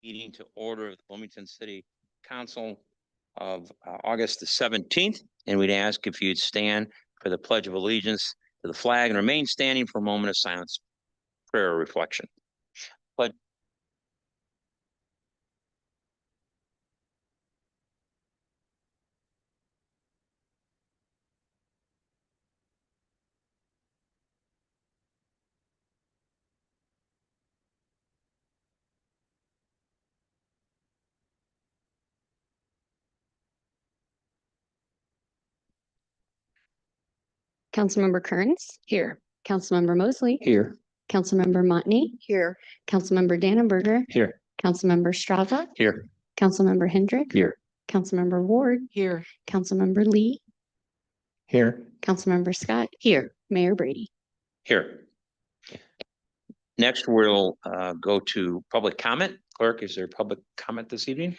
Meeting to order of the Bloomington City Council of August the 17th. And we'd ask if you'd stand for the Pledge of Allegiance to the flag and remain standing for a moment of silence, prayer or reflection. Pledge. Councilmember Kearns. Here. Councilmember Mosley. Here. Councilmember Montney. Here. Councilmember Dannenberger. Here. Councilmember Strava. Here. Councilmember Hendrick. Here. Councilmember Ward. Here. Councilmember Lee. Here. Councilmember Scott. Here. Mayor Brady. Here. Next, we'll go to public comment. Clerk, is there public comment this evening?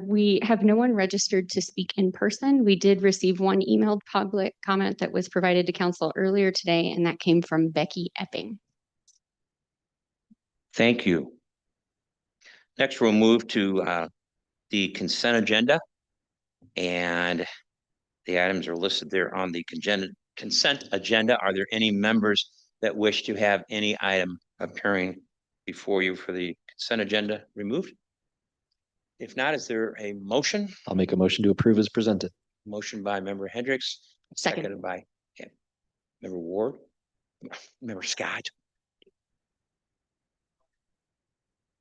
We have no one registered to speak in person. We did receive one emailed public comment that was provided to council earlier today, and that came from Becky Epping. Thank you. Next, we'll move to the consent agenda, and the items are listed there on the consent agenda. Are there any members that wish to have any item appearing before you for the consent agenda removed? If not, is there a motion? I'll make a motion to approve as presented. Motion by member Hendricks, seconded by member Ward, member Scott.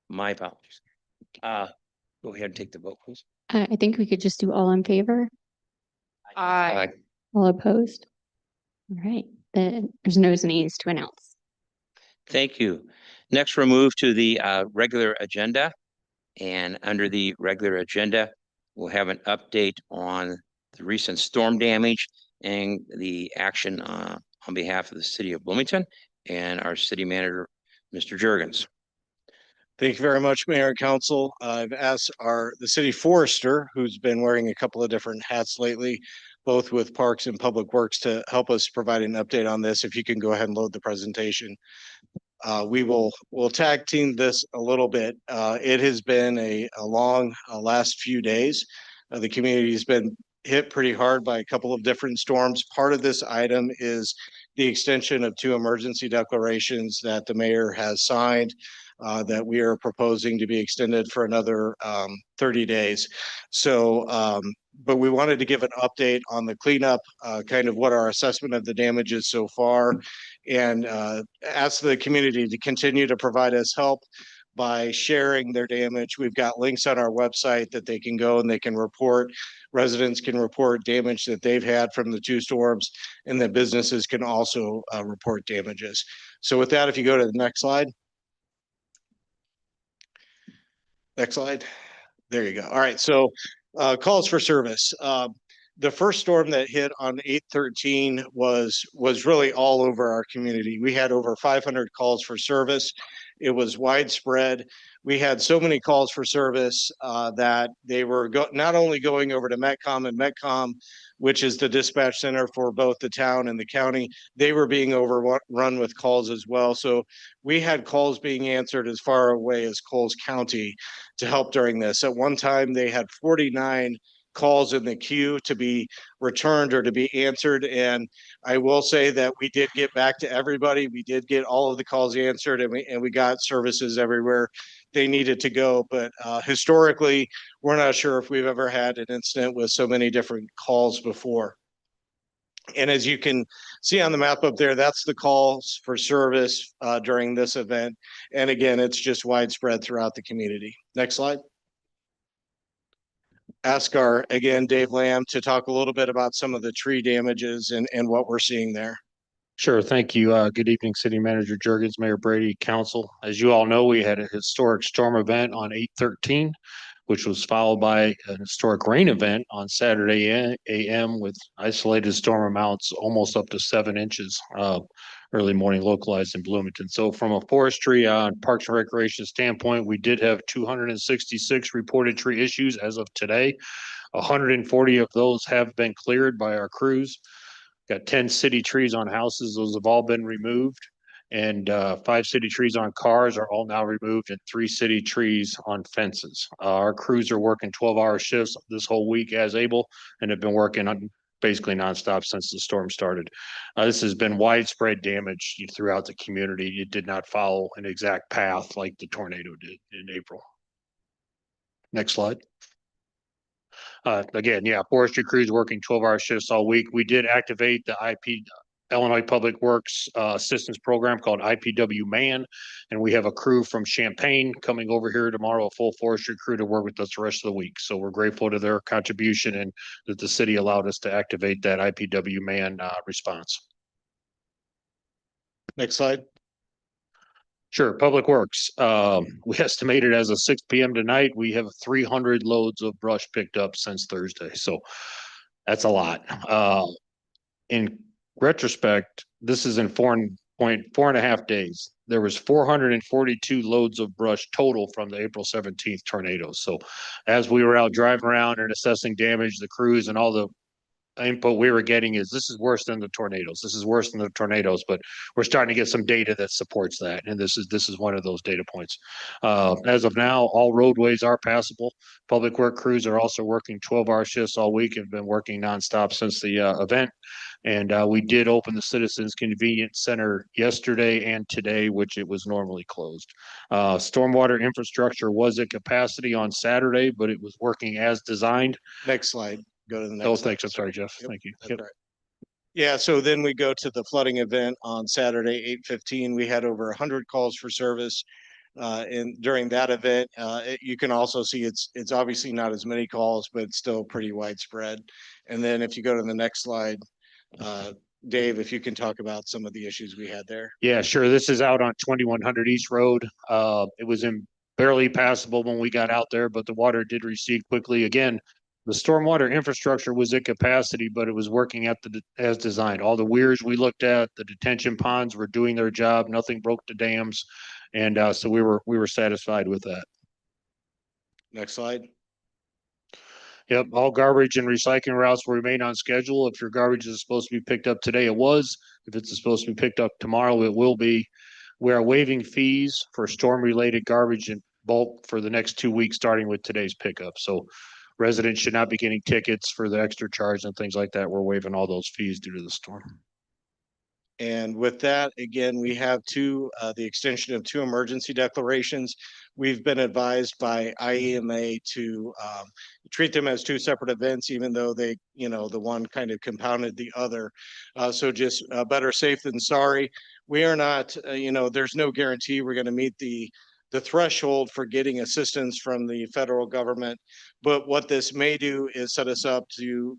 My apologies. Go ahead and take the vote, please. I think we could just do all in favor. Aye. All opposed. All right. Then there's no's and nays to announce. Thank you. Next, we'll move to the regular agenda. And under the regular agenda, we'll have an update on the recent storm damage and the action on behalf of the city of Bloomington and our city manager, Mr. Juergens. Thank you very much, Mayor and Council. I've asked the city forester, who's been wearing a couple of different hats lately, both with Parks and Public Works, to help us provide an update on this. If you can go ahead and load the presentation. We'll tag team this a little bit. It has been a long last few days. The community has been hit pretty hard by a couple of different storms. Part of this item is the extension of 2 emergency declarations that the mayor has signed that we are proposing to be extended for another 30 days. So, but we wanted to give an update on the cleanup, kind of what our assessment of the damage is so far, and ask the community to continue to provide us help by sharing their damage. We've got links on our website that they can go and they can report. Residents can report damage that they've had from the 2 storms, and that businesses can also report damages. So with that, if you go to the next slide. Next slide. There you go. All right. So calls for service. The first storm that hit on 8/13 was really all over our community. We had over 500 calls for service. It was widespread. We had so many calls for service that they were not only going over to Metcom, and Metcom, which is the dispatch center for both the town and the county, they were being overrun with calls as well. So we had calls being answered as far away as Coles County to help during this. At one time, they had 49 calls in the queue to be returned or to be answered. And I will say that we did get back to everybody. We did get all of the calls answered, and we got services everywhere they needed to go. But historically, we're not sure if we've ever had an incident with so many different calls before. And as you can see on the map up there, that's the calls for service during this event. And again, it's just widespread throughout the community. Next slide. Ask again, Dave Lamb, to talk a little bit about some of the tree damages and what we're seeing there. Sure. Thank you. Good evening, City Manager Juergens, Mayor Brady, Council. As you all know, we had a historic storm event on 8/13, which was followed by an historic rain event on Saturday AM with isolated storm amounts almost up to 7 inches early morning localized in Bloomington. So from a forestry Parks and Recreation standpoint, we did have 266 reported tree issues as of today. 140 of those have been cleared by our crews. Got 10 city trees on houses. Those have all been removed. And 5 city trees on cars are all now removed and 3 city trees on fences. Our crews are working 12-hour shifts this whole week as able and have been working on basically nonstop since the storm started. This has been widespread damage throughout the community. It did not follow an exact path like the tornado did in April. Next slide. Again, yeah, forestry crews working 12-hour shifts all week. We did activate the Illinois Public Works Assistance Program called IPW MAN, and we have a crew from Champaign coming over here tomorrow, a full forestry crew to work with us the rest of the week. So we're grateful to their contribution and that the city allowed us to activate that IPW MAN response. Next slide. Sure, Public Works. We estimated as of 6 p.m. tonight, we have 300 loads of brush picked up since Thursday. So that's a lot. In retrospect, this is in 4.5 days. There was 442 loads of brush total from the April 17th tornado. So as we were out driving around and assessing damage, the crews and all the input we were getting is this is worse than the tornadoes. This is worse than the tornadoes, but we're starting to get some data that supports that. And this is one of those data points. As of now, all roadways are passable. Public work crews are also working 12-hour shifts all week and been working nonstop since the event. And we did open the Citizens Convenience Center yesterday and today, which it was normally closed. Stormwater infrastructure was at capacity on Saturday, but it was working as designed. Next slide. Go to the next. Oh, slide. thanks. I'm sorry, Jeff. Yep, Thank you. that's Yep. right. Yeah, so then we go to the flooding event on Saturday, 8:15. We had over 100 calls for service. And during that event, you can also see it's obviously not as many calls, but it's still pretty widespread. And then if you go to the next slide, Dave, if you can talk about some of the issues we had there. Yeah, sure. This is out on 2100 East Road. It was barely passable when we got out there, but the water did recede quickly. Again, the stormwater infrastructure was at capacity, but it was working as designed. All the weirs we looked at, the detention ponds were doing their job. Nothing broke the dams, and so we were satisfied with that. Next slide. Yep, all garbage and recycling routes will remain on schedule. If your garbage is supposed to be picked up today, it was. If it's supposed to be picked up tomorrow, it will be. We are waiving fees for storm-related garbage in bulk for the next 2 weeks, starting with today's pickup. So residents should not be getting tickets for the extra charge and things like that. We're waiving all those fees due to the storm. And with that, again, we have the extension of 2 emergency declarations. We've been advised by IEMA to treat them as 2 separate events, even though they, the one kind of compounded the other. So just better safe than sorry. We are not, there's no guarantee we're going to meet the threshold for getting assistance from the federal government. But what this may do is set us up to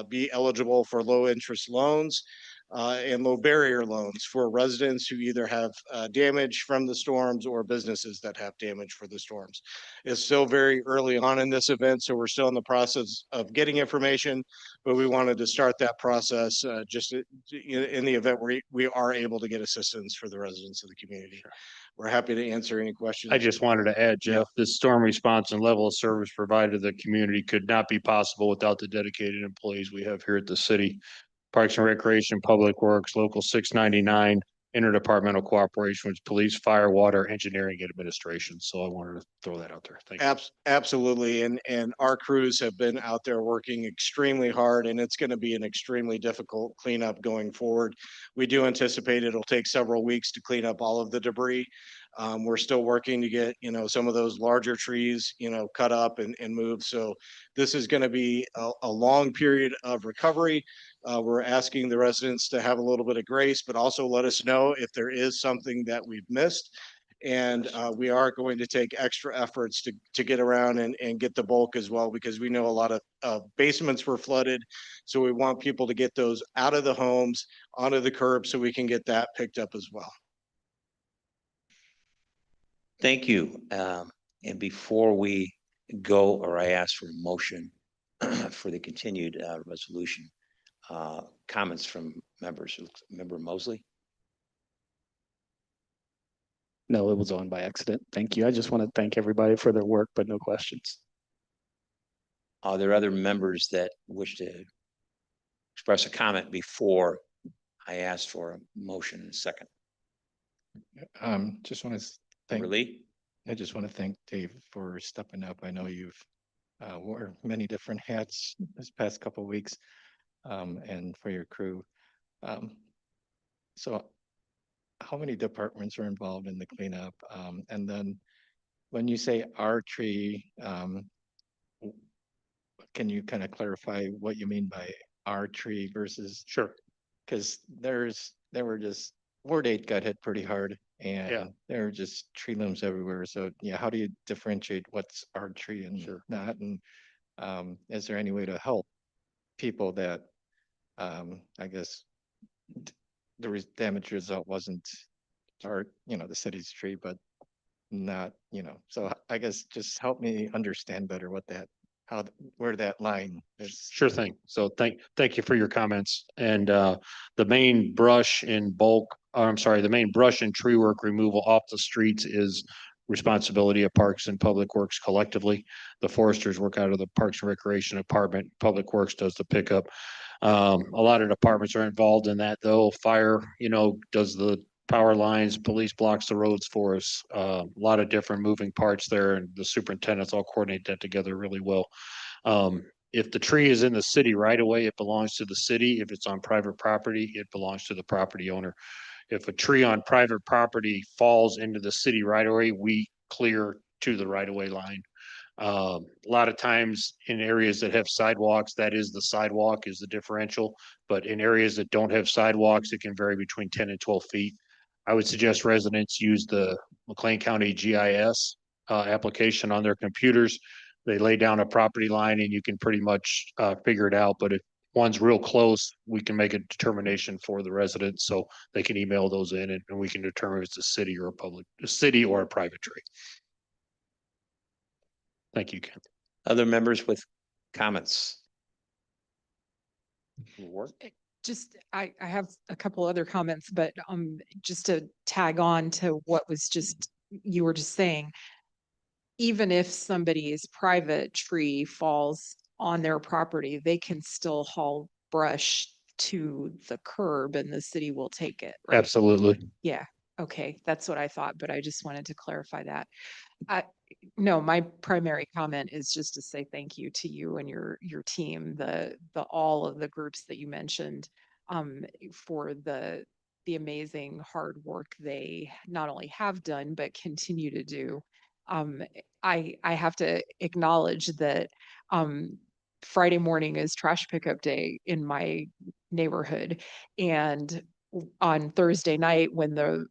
be eligible for low interest loans and low barrier loans for residents who either have damage from the storms or businesses that have damage for the storms. It's still very early on in this event, so we're still in the process of getting information, but we wanted to start that process just in the event we are able to get assistance for the residents of the community. Sure. We're happy to answer any questions. I just wanted to add, Jeff, this storm response and level of service provided to the community could not be possible without the dedicated employees we have here at the city. Parks and Recreation, Public Works, Local 699, interdepartmental cooperation with police, fire, water, engineering, and administration. So I wanted to throw that out there. Thank you. Absolutely. And our crews have been out there working extremely hard, and it's going to be an extremely difficult cleanup going forward. We do anticipate it'll take several weeks to clean up all of the debris. We're still working to get, some of those larger trees, cut up and moved. So this is going to be a long period of recovery. We're asking the residents to have a little bit of grace, but also let us know if there is something that we've missed. And we are going to take extra efforts to get around and get the bulk as well, because we know a lot of basements were flooded. So we want people to get those out of the homes, onto the curb, so we can get that picked up as well. Thank you. And before we go, or I ask for a motion for the continued resolution, comments from members. Member Mosley? No, it was on by accident. Thank you. I just want to thank everybody for their work, but no questions. Are there other members that wish to express a comment before I ask for a motion in a second? Just want to Member thank, Lee? I just want to thank Dave for stepping up. I know you've wore many different hats this past couple of weeks, and for your crew. Um, so how many departments are involved in the cleanup? And then when you say our tree, w- can you kind of clarify what you mean by our tree versus, Sure. because there were just, Ward 8 got hit pretty hard Yeah. and there are just tree limbs everywhere. So yeah, how do you differentiate what's our tree and Sure. not? And is there any way to help people that I guess the damage result wasn't our, the city's tree, but not, so I guess just help me understand better what that, where that line is. Sure thing. So thank you for your comments. And the main brush in bulk, or I'm sorry, the main brush and tree work removal off the streets is responsibility of Parks and Public Works collectively. The foresters work out of the Parks and Recreation Department. Public Works does the pickup. A lot of departments are involved in that though. Fire, does the power lines, police blocks the roads for us. A lot of different moving parts there, and the superintendents all coordinate that together really well. If the tree is in the city right away, it belongs to the city. If it's on private property, it belongs to the property owner. If a tree on private property falls into the city right away, we clear to the right of way line. A lot of times in areas that have sidewalks, that is the sidewalk is the differential, but in areas that don't have sidewalks, it can vary between 10 and 12 feet. I would suggest residents use the McLean County GIS application on their computers. They lay down a property line and you can pretty much figure it out. But if one's real close, we can make a determination for the residents. So they can email those in and we can determine if it's a city or a city or a private tree. Thank you, Ken. Other members with comments? Ward? Just, I have a couple other comments, but just to tag on to what was just, you were just saying, even if somebody's private tree falls on their property, they can still haul brush to the curb and the city will take it, right? Absolutely. Yeah, okay, that's what I thought, but I just wanted to clarify that. No, my primary comment is just to say thank you to you and your team, the all of the groups that you mentioned, for the amazing hard work they not only have done but continue to do. I have to acknowledge that Friday morning is trash pickup day in my neighborhood, and on Thursday night when the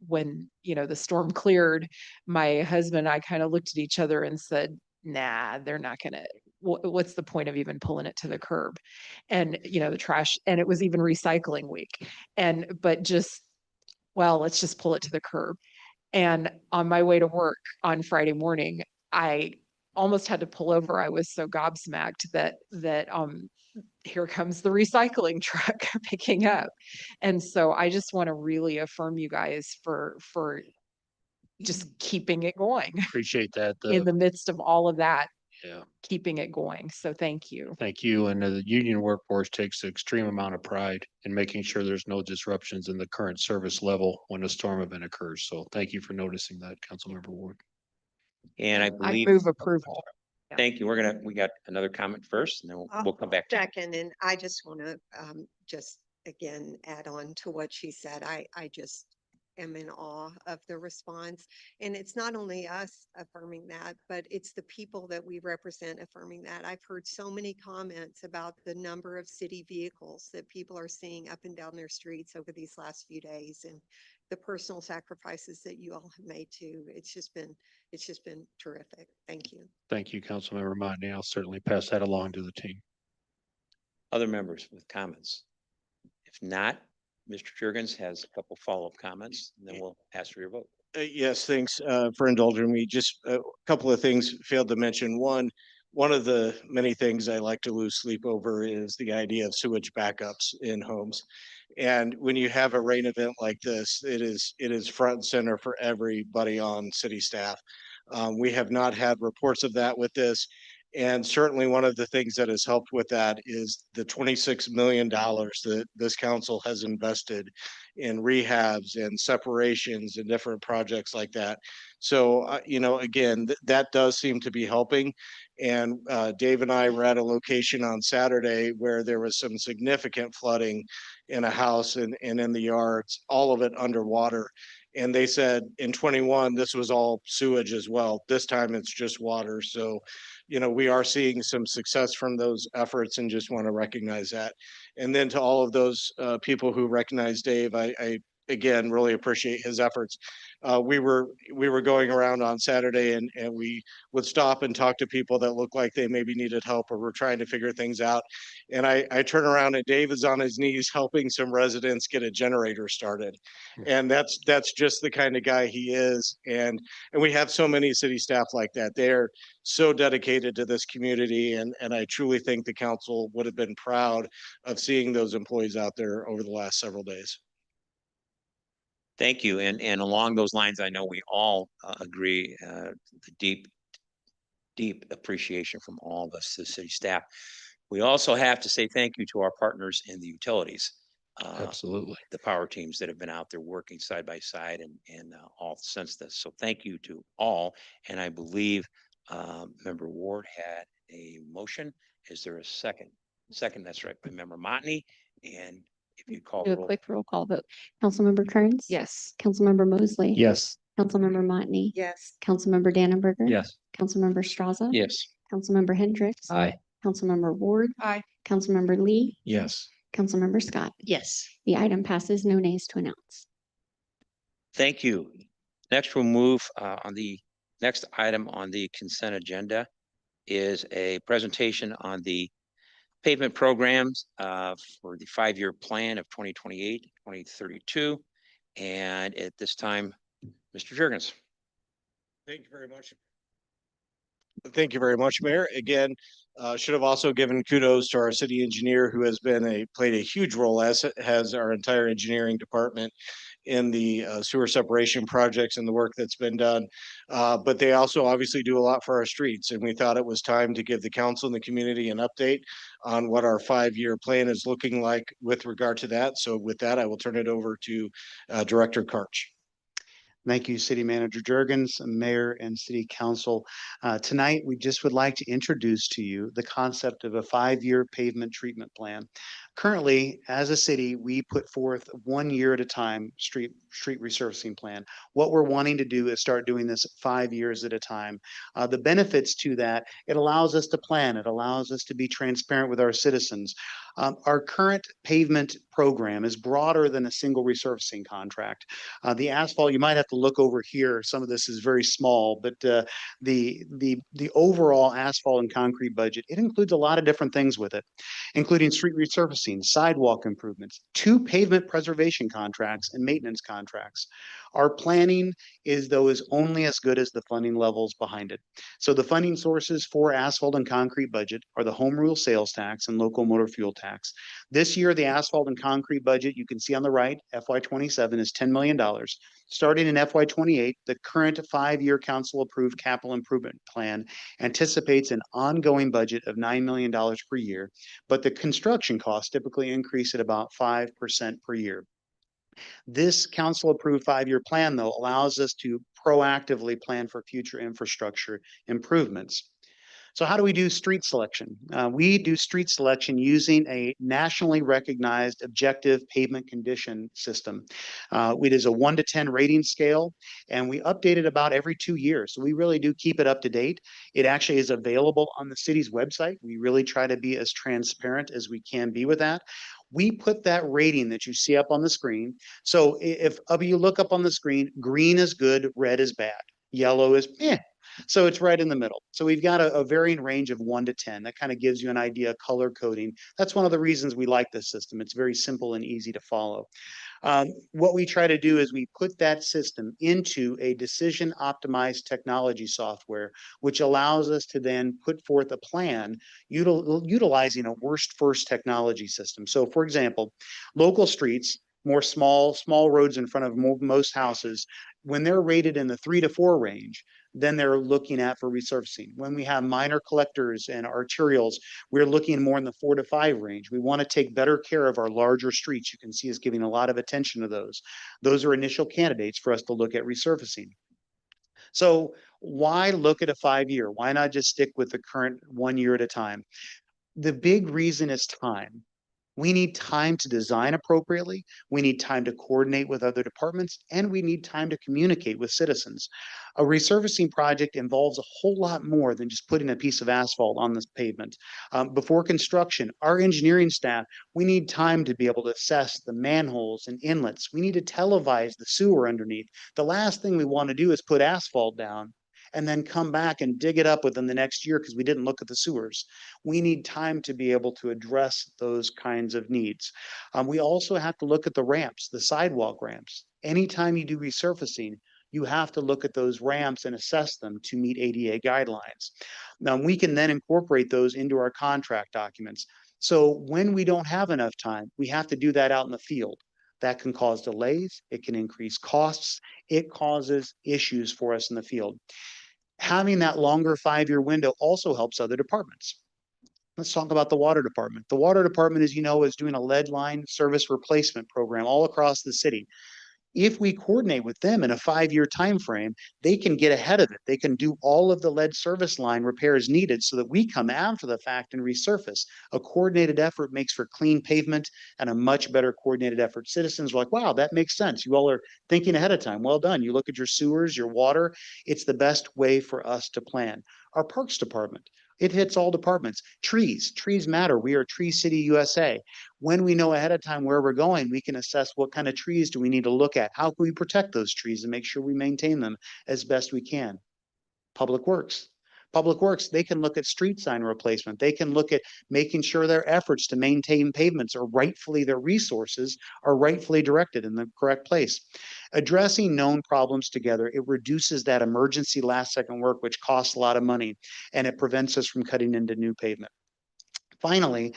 storm cleared, my husband and I kind of looked at each other and said, nah, they're not gonna, what's the point of even pulling it to the curb? And the trash, and it was even recycling week. But just, well, let's just pull it to the curb. And on my way to work on Friday morning, I almost had to pull over. I was so gobsmacked that here comes the recycling truck picking up. And so I just want to really affirm you guys for just keeping it going Appreciate that. in the midst of all of that, Yeah, keeping it going. So thank you. thank you. And the union workforce takes an extreme amount of pride in making sure there's no disruptions in the current service level when a storm event occurs. So thank you for noticing that, Councilmember Ward. And I I believe, move approval. thank you. We got another comment first and then we'll come back to. Second, and I just want to just again add on to what she said. I just am in awe of the response. And it's not only us affirming that, but it's the people that we represent affirming that. I've heard so many comments about the number of city vehicles that people are seeing up and down their streets over these last few days, and the personal sacrifices that you all have made too. It's just been terrific. Thank you. Thank you, Councilmember Motney. I'll certainly pass that along to the team. Other members with comments? If not, Mr. Jurgens has a couple follow-up comments, and then we'll ask for your vote. Yes, thanks for indulging me. Just a couple of things failed to mention. One of the many things I like to lose sleep over is the idea of sewage backups in homes. And when you have a rain event like this, it is front and center for everybody on city staff. We have not had reports of that with this. And certainly one of the things that has helped with that is the $26 million that this council has invested in rehabs and separations and different projects like that. So, again, that does seem to be helping. And Dave and I were at a location on Saturday where there was some significant flooding in a house and in the yards, all of it underwater. And they said in 21, this was all sewage as well. This time it's just water. So, we are seeing some success from those efforts and just want to recognize that. And then to all of those people who recognize Dave, I again really appreciate his efforts. We were going around on Saturday and we would stop and talk to people that looked like they maybe needed help or were trying to figure things out. And I turn around and Dave is on his knees helping some residents get a generator started. And that's just the kind of guy he is. And we have so many city staff like that. They're so dedicated to this community. And I truly think the council would have been proud of seeing those employees out there over the last several days. Thank you. And along those lines, I know we all agree, the deep appreciation from all of us, the city staff. We also have to say thank you to our partners in the utilities. Absolutely. The power teams that have been out there working side by side and all since this. So thank you to all. And I believe Member Ward had a motion. Is there a second? Second, that's right, by Member Motney. And if you call Do the a roll. quick roll call vote. Councilmember Kearns? Yes. Councilmember Mosley? Yes. Councilmember Motney? Yes. Councilmember Dannenberger? Yes. Councilmember Straza? Yes. Councilmember Hendricks? Aye. Councilmember Ward? Aye. Councilmember Lee? Yes. Councilmember Scott? Yes. The item passes, no nays to announce. Thank you. Next, we'll move on the next item on the consent agenda is a presentation on the pavement programs for the 5-year plan of 2028, 2032. And at this time, Mr. Jurgens. Thank you very much. Thank you very much, Mayor. Again, should have also given kudos to our city engineer who has played a huge role, as has our entire engineering department in the sewer separation projects and the work that's been done. But they also obviously do a lot for our streets. And we thought it was time to give the council and the community an update on what our 5-year plan is looking like with regard to that. So with that, I will turn it over to Director Karch. Thank you, City Manager Jurgens, Mayor, and City Council. Tonight, we just would like to introduce to you the concept of a 5-year pavement treatment plan. Currently, as a city, we put forth 1 year at a time street resurfacing plan. What we're wanting to do is start doing this 5 years at a time. The benefits to that, it allows us to plan. It allows us to be transparent with our citizens. Our current pavement program is broader than a single resurfacing contract. The asphalt, you might have to look over here. Some of this is very small, but the overall asphalt and concrete budget, it includes a lot of different things with it, including street resurfacing, sidewalk improvements, 2 pavement preservation contracts and maintenance contracts. Our planning is only as good as the funding levels behind it. So the funding sources for asphalt and concrete budget are the home rule sales tax and local motor fuel tax. This year, the asphalt and concrete budget, you can see on the right, FY27 is $10 million. Starting in FY28, the current 5-year council approved capital improvement plan anticipates an ongoing budget of $9 million per year, but the construction costs typically increase at about 5% per year. This council approved 5-year plan, though, allows us to proactively plan for future infrastructure improvements. So how do we do street selection? We do street selection using a nationally recognized objective pavement condition system. It is a 1 to 10 rating scale, and we update it about every 2 years. So we really do keep it up to date. It actually is available on the city's website. We really try to be as transparent as we can be with that. We put that rating that you see up on the screen. So if you look up on the screen, green is good, red is bad, yellow is so it's right in the middle. So we've got a varying range of 1 to 10. That kind of gives you an idea of color coding. That's one of the reasons we like this system. It's very simple and easy to follow. What we try to do is we put that system into a decision optimized technology software, which allows us to then put forth a plan utilizing a worst first technology system. So for example, local streets, more small roads in front of most houses, when they're rated in the 3 to 4 range, then they're looking at for resurfacing. When we have minor collectors and arterials, we're looking more in the 4 to 5 range. We want to take better care of our larger streets. You can see us giving a lot of attention to those. Those are initial candidates for us to look at resurfacing. So why look at a 5-year? Why not just stick with the current 1 year at a time? The big reason is time. We need time to design appropriately. We need time to coordinate with other departments, and we need time to communicate with citizens. A resurfacing project involves a whole lot more than just putting a piece of asphalt on this pavement. Before construction, our engineering staff, we need time to be able to assess the manholes and inlets. We need to televise the sewer underneath. The last thing we want to do is put asphalt down and then come back and dig it up within the next year because we didn't look at the sewers. We need time to be able to address those kinds of needs. We also have to look at the ramps, the sidewalk ramps. Anytime you do resurfacing, you have to look at those ramps and assess them to meet ADA guidelines. Now, we can then incorporate those into our contract documents. So when we don't have enough time, we have to do that out in the field. That can cause delays, it can increase costs, it causes issues for us in the field. Having that longer 5-year window also helps other departments. Let's talk about the water department. The water department, as you know, is doing a lead line service replacement program all across the city. If we coordinate with them in a 5-year time frame, they can get ahead of it. They can do all of the lead service line repairs needed so that we come after the fact and resurface. A coordinated effort makes for clean pavement and a much better coordinated effort. Citizens are like, wow, that makes sense. You all are thinking ahead of time. Well done. You look at your sewers, your water. It's the best way for us to plan. Our parks department, it hits all departments. Trees matter. We are Tree City, USA. When we know ahead of time where we're going, we can assess what kind of trees do we need to look at. How can we protect those trees and make sure we maintain them as best we can? Public Works. Public Works, they can look at street sign replacement. They can look at making sure their efforts to maintain pavements are rightfully, their resources are rightfully directed in the correct place. Addressing known problems together, it reduces that emergency last second work, which costs a lot of money, and it prevents us from cutting into new pavement. Finally,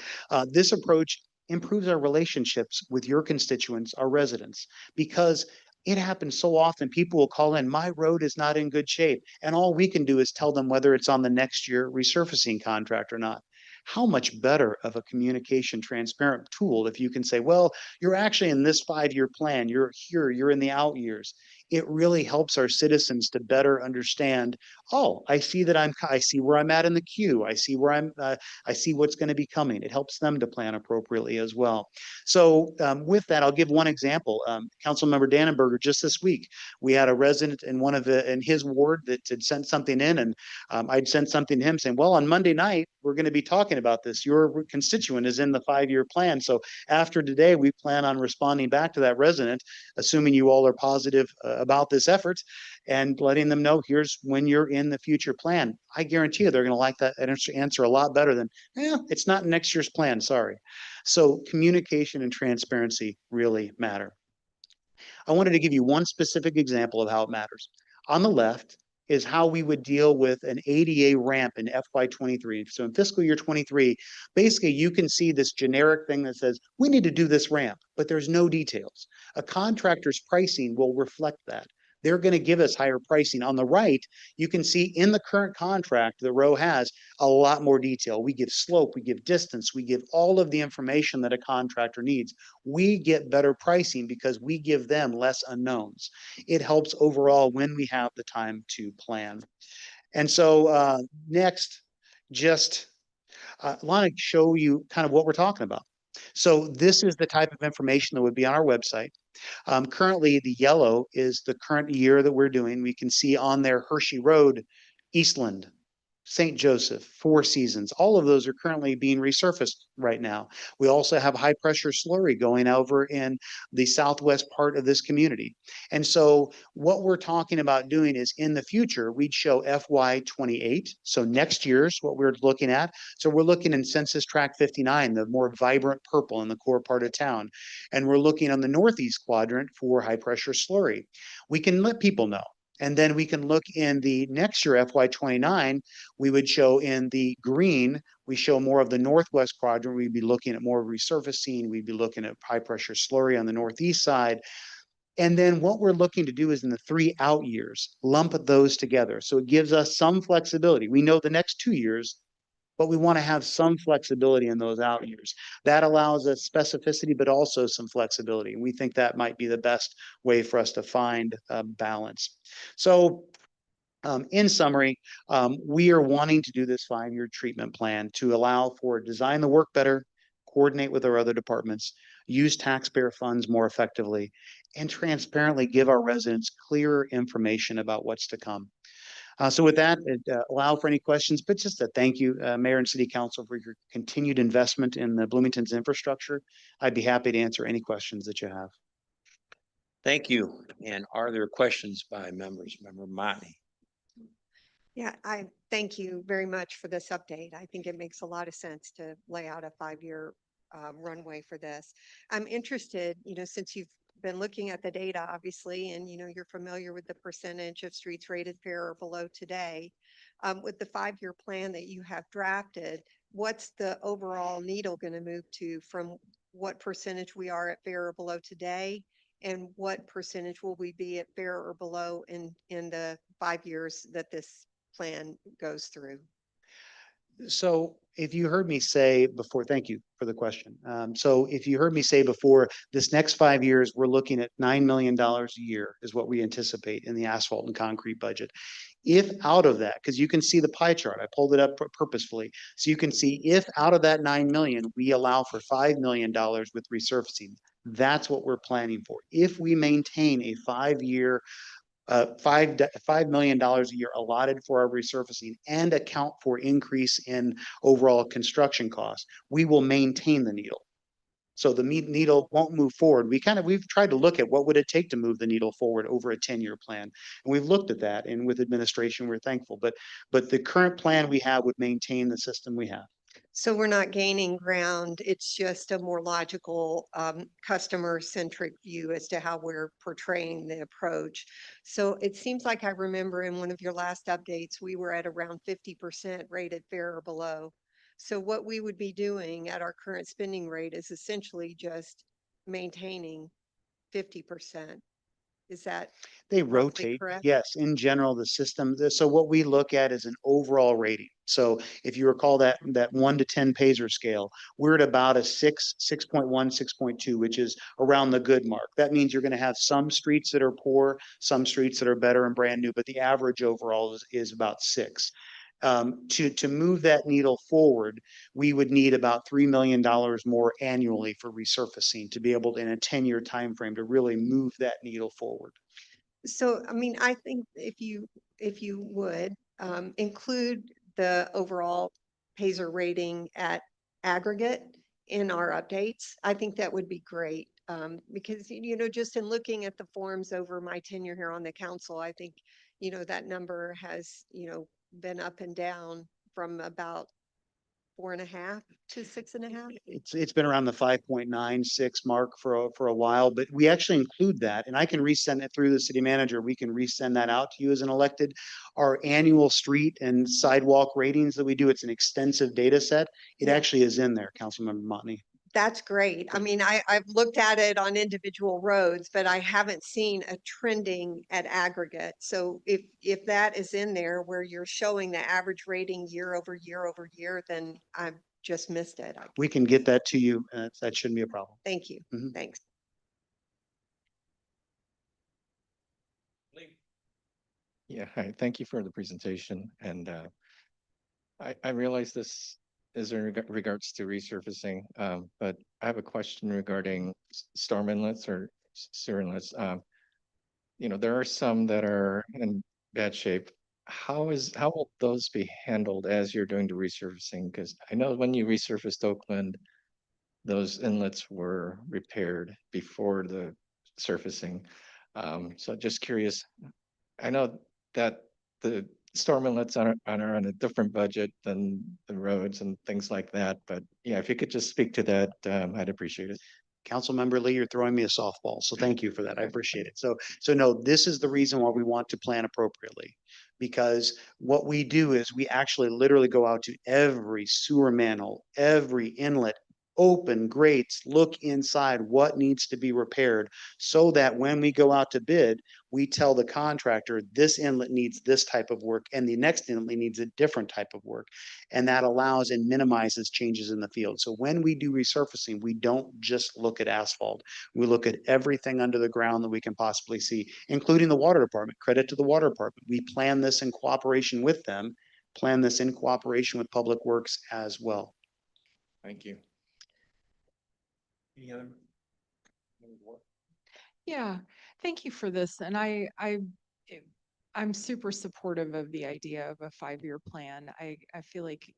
this approach improves our relationships with your constituents, our residents, because it happens so often. People will call in, my road is not in good shape. And all we can do is tell them whether it's on the next year resurfacing contract or not. How much better of a communication transparent tool if you can say, well, you're actually in this 5-year plan, you're here, you're in the out years. It really helps our citizens to better understand, oh, I see where I'm at in the queue. I see where I see what's going to be coming. It helps them to plan appropriately as well. So with that, I'll give one example. Councilmember Dannenberger, just this week, we had a resident in his ward that had sent something in, and I'd sent something to him saying, well, on Monday night, we're going to be talking about this. Your constituent is in the 5-year plan. So after today, we plan on responding back to that resident, assuming you all are positive about this effort, and letting them know here's when you're in the future plan. I guarantee you they're going to like that answer a lot better than, it's not next year's plan, sorry. So communication and transparency really matter. I wanted to give you one specific example of how it matters. On the left is how we would deal with an ADA ramp in FY23. So in fiscal year 23, basically you can see this generic thing that says, we need to do this ramp, but there's no details. A contractor's pricing will reflect that. They're going to give us higher pricing. On the right, you can see in the current contract, the row has a lot more detail. We give slope, we give distance, we give all of the information that a contractor needs. We get better pricing because we give them less unknowns. It helps overall when we have the time to plan. And so next, just I want to show you kind of what we're talking about. So this is the type of information that would be on our website. Currently, the yellow is the current year that we're doing. We can see on there Hershey Road, Eastland, St. Joseph, Four Seasons. All of those are currently being resurfaced right now. We also have high pressure slurry going over in the southwest part of this community. And so what we're talking about doing is in the future, we'd show FY28. So next year's what we're looking at. So we're looking in Census Tract 59, the more vibrant purple in the core part of town. And we're looking on the northeast quadrant for high pressure slurry. We can let people know. And then we can look in the next year, FY29, we would show in the green, we show more of the northwest quadrant. We'd be looking at more resurfacing. We'd be looking at high pressure slurry on the northeast side. And then what we're looking to do is in the 3 out years, lump those together. So it gives us some flexibility. We know the next 2 years, but we want to have some flexibility in those out years. That allows us specificity, but also some flexibility. And we think that might be the best way for us to find a balance. So in summary, we are wanting to do this 5-year treatment plan to allow for design the work better, coordinate with our other departments, use taxpayer funds more effectively, and transparently give our residents clearer information about what's to come. So with that, allow for any questions, but just a thank you, Mayor and City Council, for your continued investment in the Bloomington's infrastructure. I'd be happy to answer any questions that you have. Thank you. And are there questions by members? Member Motney? Yeah, I thank you very much for this update. I think it makes a lot of sense to lay out a 5-year runway for this. I'm interested, since you've been looking at the data, obviously, and you're familiar with the percentage of streets rated fair or below today. With the 5-year plan that you have drafted, what's the overall needle going to move to from what percentage we are at fair or below today? And what percentage will we be at fair or below in the 5 years that this plan goes through? So if you heard me say before, thank you for the question. So if you heard me say before, this next 5 years, we're looking at $9 million a year is what we anticipate in the asphalt and concrete budget. If out of that, because you can see the pie chart, I pulled it up purposefully, so you can see if out of that 9 million, we allow for $5 million with resurfacing, that's what we're planning for. If we maintain a 5-year $5 million a year allotted for our resurfacing and account for increase in overall construction costs, we will maintain the needle. So the needle won't move forward. We've tried to look at what would it take to move the needle forward over a 10-year plan. And we've looked at that, and with administration, we're thankful. But the current plan we have would maintain the system we have. So we're not gaining ground. It's just a more logical, customer-centric view as to how we're portraying the approach. So it seems like I remember in one of your last updates, we were at around 50% rated fair or below. So what we would be doing at our current spending rate is essentially just maintaining 50%. Is that They roughly rotate. correct? Yes, in general, the system. So what we look at is an overall rating. So if you recall that 1 to 10 Pazer scale, we're at about a 6, 6.1, 6.2, which is around the good mark. That means you're going to have some streets that are poor, some streets that are better and brand new, but the average overall is about 6. To move that needle forward, we would need about $3 million more annually for resurfacing to be able to, in a 10-year time frame, to really move that needle forward. So, I mean, I think if you would include the overall Pazer rating at aggregate in our updates, I think that would be great. Because, just in looking at the forms over my tenure here on the council, I think, that number has, been up and down from about 4.5 to 6.5. It's been around the 5.96 mark for a while, but we actually include that, and I can resend it through the city manager. We can resend that out to you as an elected. Our annual street and sidewalk ratings that we do, it's an extensive data set. It Yeah. actually is in there, Councilmember Motney. That's great. I mean, I've looked at it on individual roads, but I haven't seen a trending at aggregate. So if that is in there where you're showing the average rating year over year over year, then I've just missed it. We can get that to you. That shouldn't be a problem. Thank you. Mhm. Thanks. Yeah, hi, thank you for the presentation. And I realize this is in regards to resurfacing, but I have a question regarding storm inlets or sewer inlets. There are some that are in bad shape. How will those be handled as you're doing the resurfacing? Because I know when you resurfaced Oakland, those inlets were repaired before the surfacing. So just curious, I know that the storm inlets are on a different budget than the roads and things like that, but yeah, if you could just speak to that, I'd appreciate it. Councilmember Lee, you're throwing me a softball, so thank you for that. I appreciate it. So no, this is the reason why we want to plan appropriately. Because what we do is we actually literally go out to every sewer manhole, every inlet, open grates, look inside what needs to be repaired, so that when we go out to bid, we tell the contractor this inlet needs this type of work and the next inlet needs a different type of work. And that allows and minimizes changes in the field. So when we do resurfacing, we don't just look at asphalt. We look at everything under the ground that we can possibly see, including the water department. Credit to the water department. We plan this in cooperation with them, plan this in cooperation with Public Works as well. Thank you. Any other? Yeah, thank you for this. And I'm super supportive of the idea of a 5-year plan. I feel like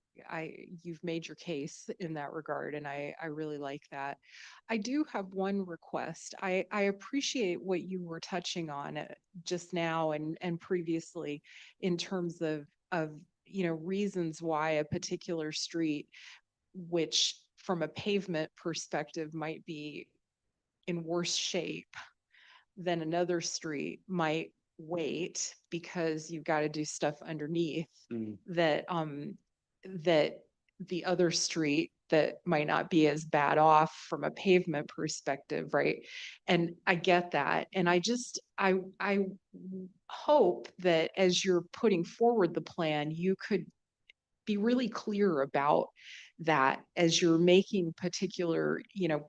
you've made your case in that regard, and I really like that. I do have one request. I appreciate what you were touching on just now and previously in terms of reasons why a particular street, which from a pavement perspective might be in worse shape than another street, might wait because you've got to do stuff underneath that that the other street that might not be as bad off from a pavement perspective, right? And I get that. And I hope that as you're putting forward the plan, you could be really clear about that as you're making particular,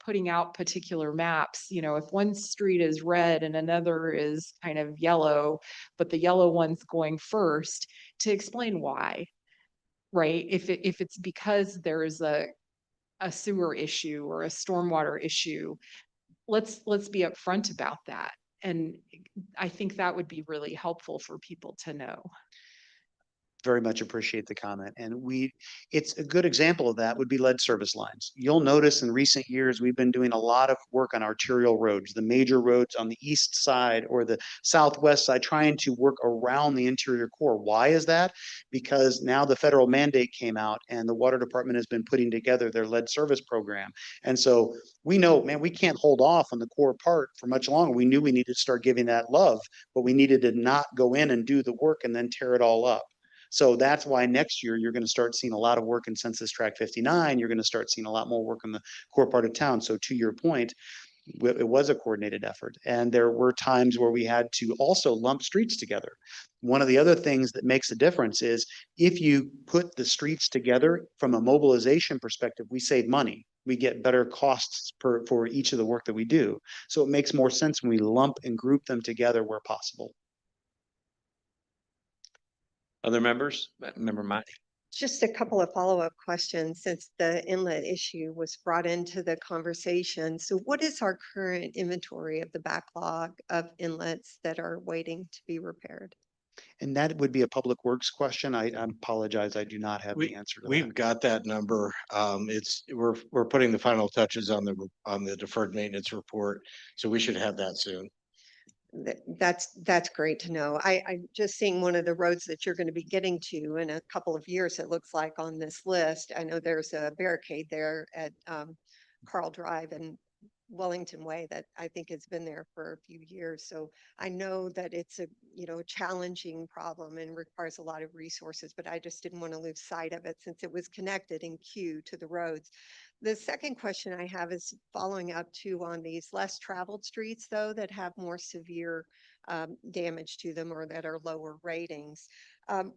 putting out particular maps. If one street is red and another is kind of yellow, but the yellow one's going first, to explain why, right? If it's because there is a sewer issue or a stormwater issue, let's be upfront about that. And I think that would be really helpful for people to know. Very much appreciate the comment. And it's a good example of that would be lead service lines. You'll notice in recent years, we've been doing a lot of work on arterial roads, the major roads on the east side or the southwest side, trying to work around the interior core. Why is that? Because now the federal mandate came out and the water department has been putting together their lead service program. And so we know, man, we can't hold off on the core part for much longer. We knew we needed to start giving that love, but we needed to not go in and do the work and then tear it all up. So that's why next year you're going to start seeing a lot of work in Census Tract 59. You're going to start seeing a lot more work in the core part of town. So to your point, it was a coordinated effort. And there were times where we had to also lump streets together. One of the other things that makes a difference is if you put the streets together from a mobilization perspective, we save money. We get better costs for each of the work that we do. So it makes more sense when we lump and group them together where possible. Other members? Member Mott? Just a couple of follow-up questions since the inlet issue was brought into the conversation. So what is our current inventory of the backlog of inlets that are waiting to be repaired? And that would be a Public Works question. I apologize. I do not have the answer to that. We've got that number. We're putting the final touches on the deferred maintenance report, so we should have that soon. That's great to know. I'm just seeing one of the roads that you're going to be getting to in a couple of years, it looks like on this list. I know there's a barricade there at Carl Drive and Wellington Way that I think has been there for a few years. So I know that it's a challenging problem and requires a lot of resources, but I just didn't want to lose sight of it since it was connected in queue to the roads. The second question I have is following up too on these less traveled streets though that have more severe damage to them or that are lower ratings.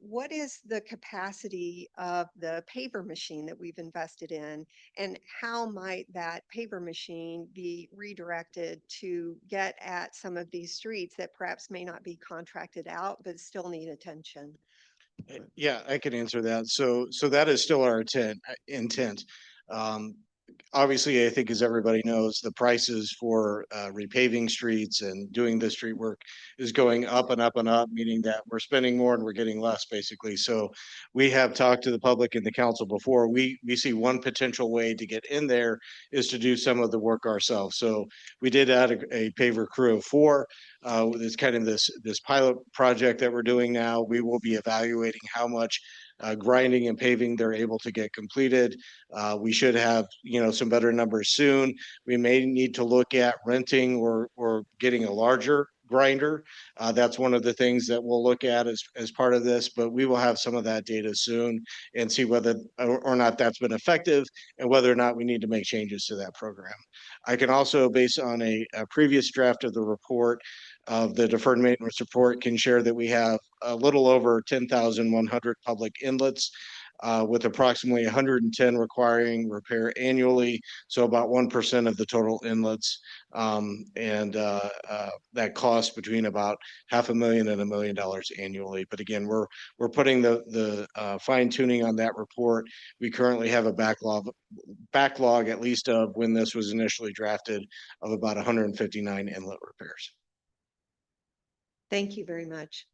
What is the capacity of the paver machine that we've invested in, and how might that paver machine be redirected to get at some of these streets that perhaps may not be contracted out but still need attention? Yeah, I can answer that. So that is still our intent. Obviously, I think as everybody knows, the prices for repaving streets and doing the street work is going up and up and up, meaning that we're spending more and we're getting less, basically. So we have talked to the public and the council before. We see one potential way to get in there is to do some of the work ourselves. So we did add a paver crew of 4. it's kind of this pilot project that we're doing now. We will be evaluating how much grinding and paving they're able to get completed. We should have, some better numbers soon. We may need to look at renting or getting a larger grinder. That's one of the things that we'll look at as part of this, but we will have some of that data soon and see whether or not that's been effective and whether or not we need to make changes to that program. I can also, based on a previous draft of the report of the deferred maintenance report, can share that we have a little over 10,100 public inlets, with approximately 110 requiring repair annually, so about 1% of the total inlets, and that costs between about $500,000 and $1 million annually. But again, we're putting the fine tuning on that report. We currently have a backlog at least of when this was initially drafted of about 159 inlet repairs. Thank you very much.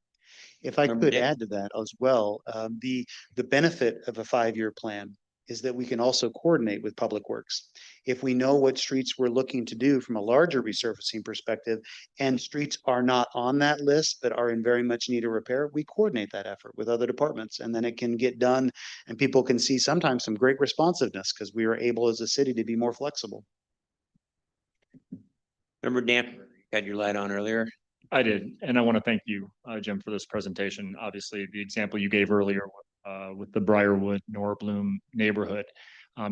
If I Member could Dick? add to that as well, the benefit of a 5-year plan is that we can also coordinate with Public Works. If we know what streets we're looking to do from a larger resurfacing perspective, and streets are not on that list but are in very much need of repair, we coordinate that effort with other departments, and then it can get done, and people can see sometimes some great responsiveness because we are able as a city to be more flexible. Member Dan, had your light on earlier. I did, and I want to thank you, Jim, for this presentation. Obviously, the example you gave earlier with the Briarwood Norbloom neighborhood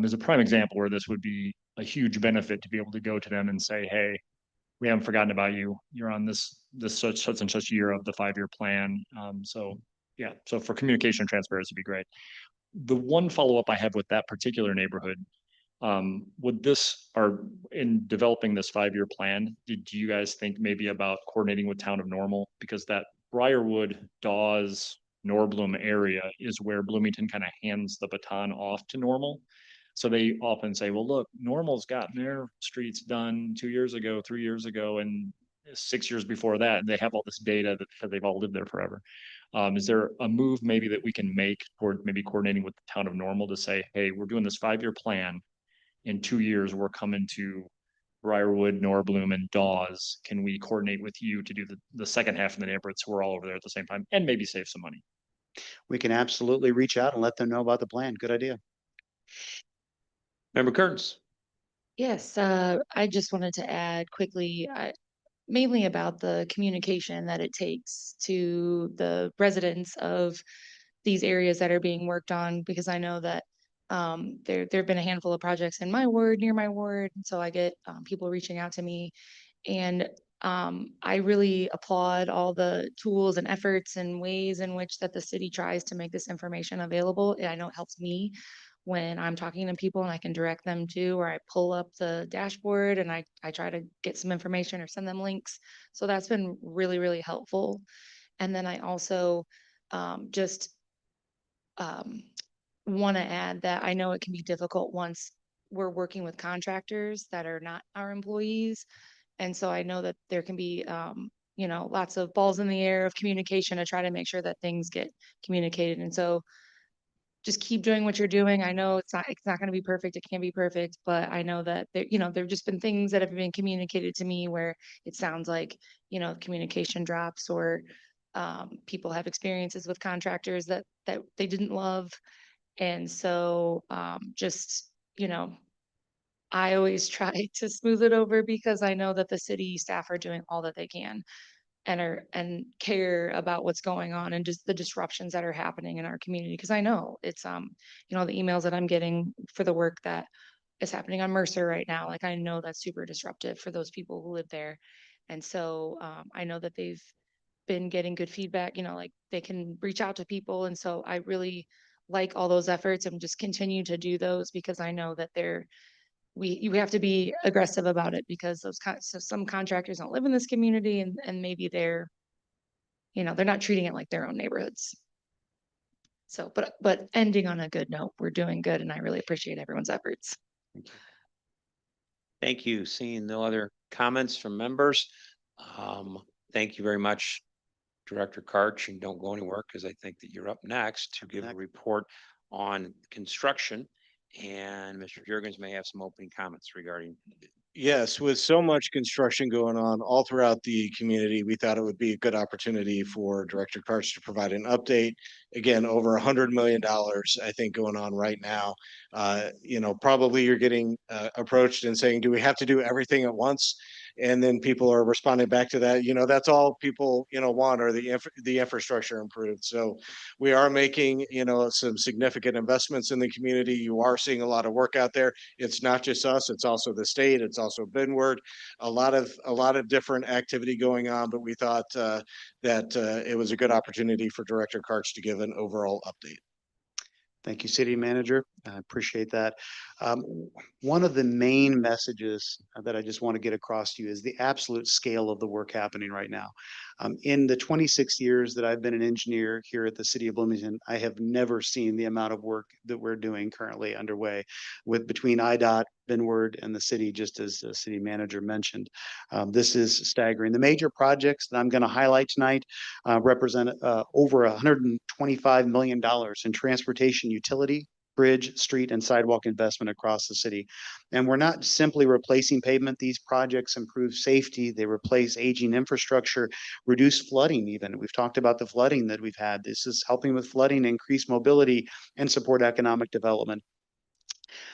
is a prime example where this would be a huge benefit to be able to go to them and say, "Hey, we haven't forgotten about you. You're on this such and such year of the 5-year plan." So yeah, so for communication and transparency would be great. The one follow-up I have with that particular neighborhood, would this, or in developing this 5-year plan, did you guys think maybe about coordinating with Town of Normal? Because that Briarwood, Dawes, Norbloom area is where Bloomington kind of hands the baton off to Normal. So they often say, well, look, Normal's gotten their streets done 2 years ago, 3 years ago, and 6 years before that. They have all this data that they've all lived there forever. Is there a move maybe that we can make toward maybe coordinating with the Town of Normal to say, hey, we're doing this 5-year plan. In 2 years, we're coming to Briarwood, Norbloom, and Dawes. Can we coordinate with you to do the second half of the neighborhood so we're all over there at the same time and maybe save some money? We can absolutely reach out and let them know about the plan. Good idea. Member Kearns? Yes, I just wanted to add quickly, mainly about the communication that it takes to the residents of these areas that are being worked on, because I know that there have been a handful of projects in my ward, near my ward, so I get people reaching out to me, and I really applaud all the tools and efforts and ways in which that the city tries to make this information available. I know it helps me when I'm talking to people and I can direct them to, or I pull up the dashboard and I try to get some information or send them links. So that's been really, really helpful. And then I also just want to add that I know it can be difficult once we're working with contractors that are not our employees. And so I know that there can be, lots of balls in the air of communication to try to make sure that things get communicated. And so just keep doing what you're doing. I know it's not going to be perfect. It can't be perfect, but I know that there've just been things that have been communicated to me where it sounds like, communication drops, or people have experiences with contractors that they didn't love. And so I always try to smooth it over because I know that the city staff are doing all that they can and care about what's going on and just the disruptions that are happening in our community. Because I know it's the emails that I'm getting for the work that is happening on Mercer right now. Like, I know that's super disruptive for those people who live there. And so I know that they've been getting good feedback, like they can reach out to people. And so I really like all those efforts and just continue to do those, because I know that you have to be aggressive about it, because some contractors don't live in this community, and maybe they're not treating it like their own neighborhoods. So, but ending on a good note, we're doing good, and I really appreciate everyone's efforts. Thank you. Seeing no other comments from members. Thank you very much, Director Karch, and don't go anywhere because I think that you're up next to give a report on construction. And Mr. Jurgens may have some opening comments regarding Yes, with so much construction going on all throughout the community, we thought it would be a good opportunity for Director Karch to provide an update. Again, over $100 million, I think, going on right now. Probably you're getting approached and saying, do we have to do everything at once? And then people are responding back to that. That's all people, want, are the infrastructure improved. So we are making, some significant investments in the community. You are seeing a lot of work out there. It's not just us, it's also the state, it's also Benward, a lot of different activity going on, but we thought that it was a good opportunity for Director Karch to give an overall update. Thank you, City Manager. I appreciate that. One of the main messages that I just want to get across to you is the absolute scale of the work happening right now. In the 26 years that I've been an engineer here at the City of Bloomington, I have never seen the amount of work that we're doing currently underway between IDOT, Benward, and the city, just as the City Manager mentioned. This is staggering. The major projects that I'm going to highlight tonight represent over $125 million in transportation, utility, bridge, street, and sidewalk investment across the city. And we're not simply replacing pavement. These projects improve safety. They replace aging infrastructure, reduce flooding even. We've talked about the flooding that we've had. This is helping with flooding, increase mobility, and support economic development.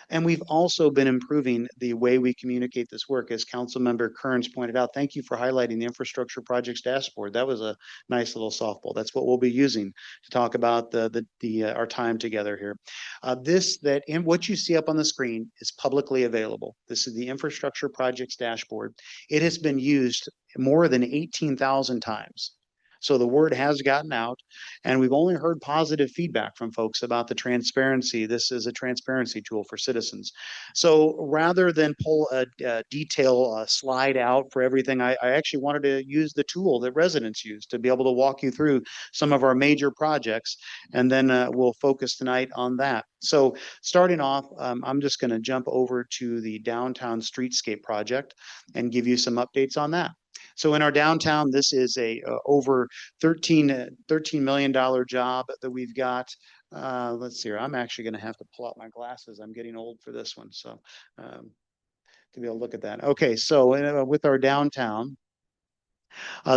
And we've also been improving the way we communicate this work, as Councilmember Kearns pointed out. Thank you for highlighting the infrastructure projects dashboard. That was a nice little softball. That's what we'll be using to talk about our time together here. What you see up on the screen is publicly available. This is the infrastructure projects dashboard. It has been used more than 18,000 times. So the word has gotten out, and we've only heard positive feedback from folks about the transparency. This is a transparency tool for citizens. So rather than pull a detail slide out for everything, I actually wanted to use the tool that residents use to be able to walk you through some of our major projects, and then we'll focus tonight on that. So starting off, I'm just going to jump over to the downtown streetscape project and give you some updates on that. So in our downtown, this is a over $13 million job that we've got. Let's see here. I'm actually going to have to pull out my glasses. I'm getting old for this one. So to be able to look at that. Okay, so with our downtown,